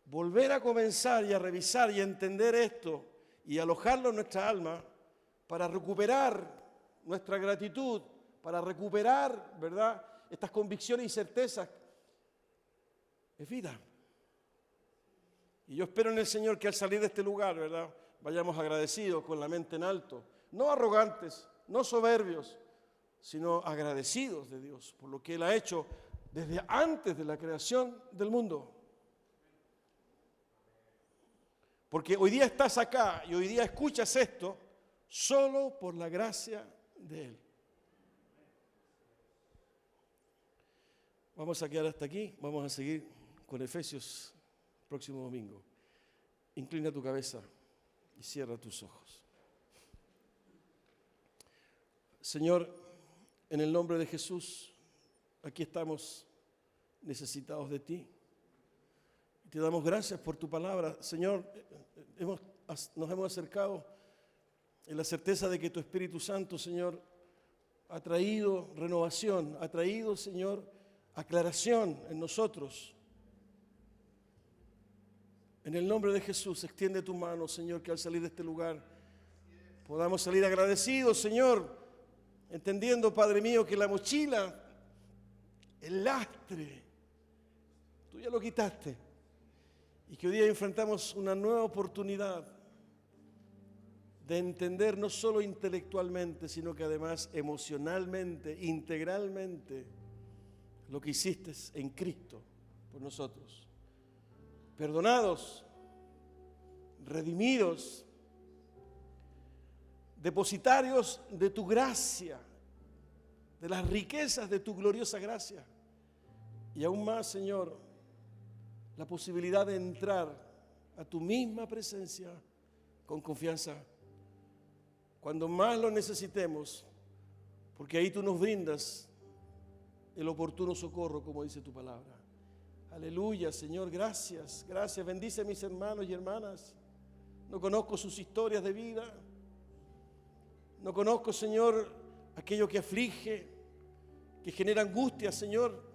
Volver a comenzar y a revisar y a entender esto y alojarlo en nuestra alma para recuperar nuestra gratitud, para recuperar, ¿verdad?, estas convicciones y certezas, es vida. Y yo espero en el Señor que al salir de este lugar, ¿verdad?, vayamos agradecidos, con la mente en alto, no arrogantes, no soberbios, sino agradecidos de Dios por lo que Él ha hecho desde antes de la creación del mundo. Porque hoy día estás acá y hoy día escuchas esto solo por la gracia de Él. Vamos a quedar hasta aquí, vamos a seguir con Efesios próximo domingo. Inclina tu cabeza y cierra tus ojos. Señor, en el nombre de Jesús, aquí estamos necesitados de ti. Te damos gracias por tu palabra. Señor, nos hemos acercado en la certeza de que tu Espíritu Santo, Señor, ha traído renovación, ha traído, Señor, aclaración en nosotros. En el nombre de Jesús, extiende tu mano, Señor, que al salir de este lugar podamos salir agradecidos, Señor, entendiendo, Padre mío, que la mochila, el lastre, tú ya lo quitaste. Y que hoy día enfrentamos una nueva oportunidad de entender no solo intelectualmente, sino que además emocionalmente, integralmente, lo que hiciste en Cristo por nosotros. Perdonados, redimidos, depositarios de tu gracia, de las riquezas de tu gloriosa gracia. Y aún más, Señor, la posibilidad de entrar a tu misma presencia con confianza cuando más lo necesitemos, porque ahí tú nos brindas el oportuno socorro, como dice tu palabra. Aleluya, Señor, gracias, gracias. Bendice a mis hermanos y hermanas. No conozco sus historias de vida. No conozco, Señor, aquello que aflige, que genera angustia, Señor.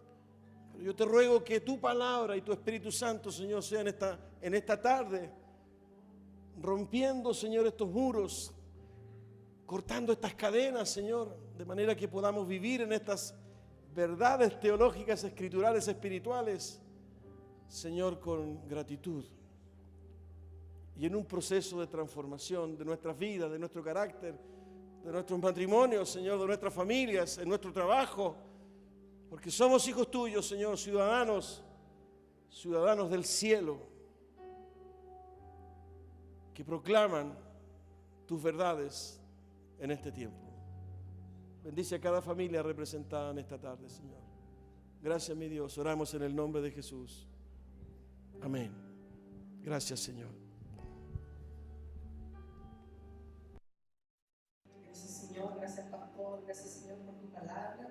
Pero yo te ruego que tu palabra y tu Espíritu Santo, Señor, sean en esta tarde, rompiendo, Señor, estos muros, cortando estas cadenas, Señor, de manera que podamos vivir en estas verdades teológicas, escriturales, espirituales, Señor, con gratitud y en un proceso de transformación de nuestras vidas, de nuestro carácter, de nuestros matrimonios, Señor, de nuestras familias, en nuestro trabajo, porque somos hijos tuyos, Señor, ciudadanos del cielo, que proclaman tus verdades en este tiempo. Bendice a cada familia representada en esta tarde, Señor. Gracias, mi Dios. Oramos en el nombre de Jesús. Amén. Gracias, Señor. Gracias, Señor. Gracias, pastor. Gracias, Señor, por tu palabra.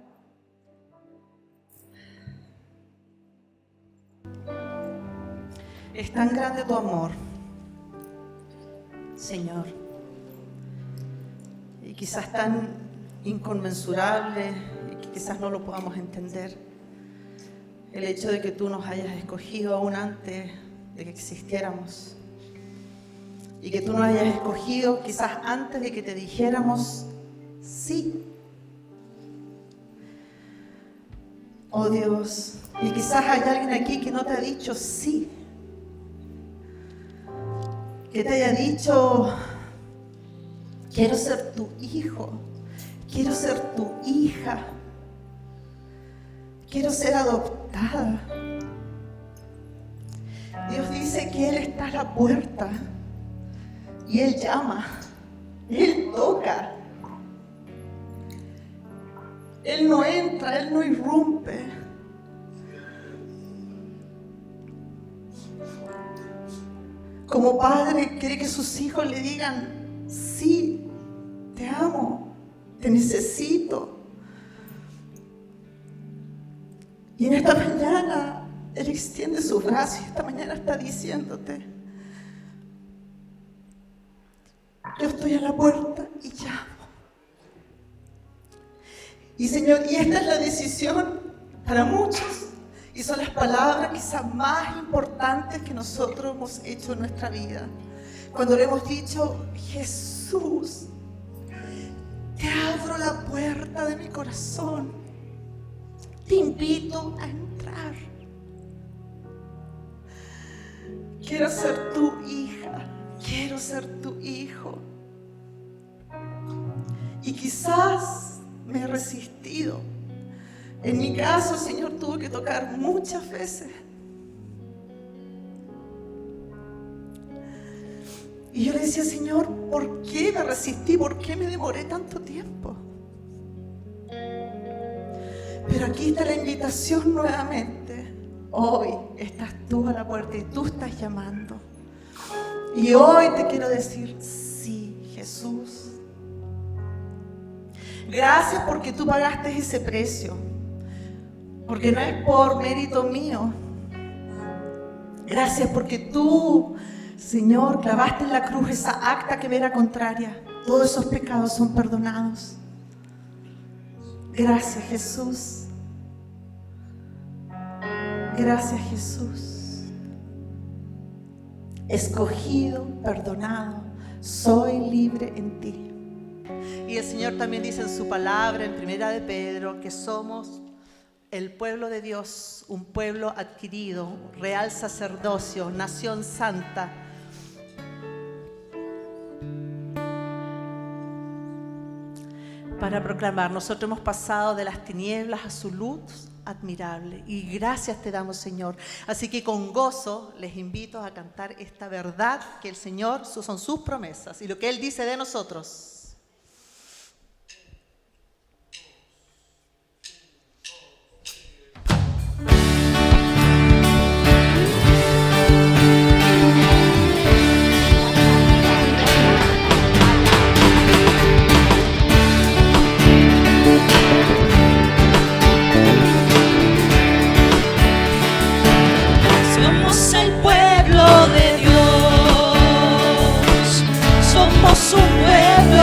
Es tan grande tu amor, Señor, y quizás tan inconmensurable y que quizás no lo podamos entender. El hecho de que tú nos hayas escogido aún antes de que existiéramos y que tú nos hayas escogido quizás antes de que te dijéramos sí. Oh Dios, y quizás hay alguien aquí que no te ha dicho sí, que te haya dicho: quiero ser tu hijo, quiero ser tu hija, quiero ser adoptada. Dios dice que Él está a la puerta y Él llama, Él toca. Él no entra, Él no irrumpe. Como padre quiere que sus hijos le digan: sí, te amo, te necesito. Y en esta mañana Él extiende su brazo y esta mañana está diciéndote: yo estoy a la puerta y llamo. Y Señor, y esta es la decisión para muchos, y son las palabras quizás más importantes que nosotros hemos hecho en nuestra vida. Cuando le hemos dicho: Jesús, te abro la puerta de mi corazón, te invito a entrar. Quiero ser tu hija, quiero ser tu hijo. Y quizás me he resistido. En mi caso, Señor, tuve que tocar muchas veces. Y yo le decía: Señor, ¿por qué me resistí? ¿Por qué me demoré tanto tiempo? Pero aquí está la invitación nuevamente. Hoy estás tú a la puerta y tú estás llamando. Y hoy te quiero decir: sí, Jesús. Gracias porque tú pagaste ese precio. Porque no es por mérito mío. Gracias porque tú, Señor, clavaste en la cruz esa acta que me era contraria. Todos esos pecados son perdonados. Gracias, Jesús. Gracias, Jesús. Escogido, perdonado, soy libre en ti. Y el Señor también dice en su palabra, en Primera de Pedro, que somos el pueblo de Dios, un pueblo adquirido, real sacerdocio, nación santa. Para proclamar, nosotros hemos pasado de las tinieblas a su luz admirable. Y gracias te damos, Señor. Así que con gozo les invito a cantar esta verdad que el Señor, son sus promesas y lo que Él dice de nosotros. Somos el pueblo de Dios, somos un pueblo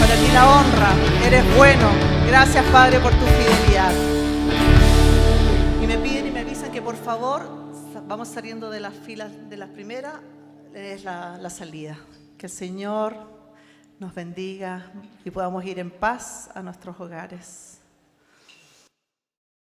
Para ti la honra. Eres bueno. Gracias, Padre, por tu fidelidad. Y me piden y me avisan que por favor vamos saliendo de las filas de las primeras. Es la salida. Que el Señor nos bendiga y podamos ir en paz a nuestros hogares.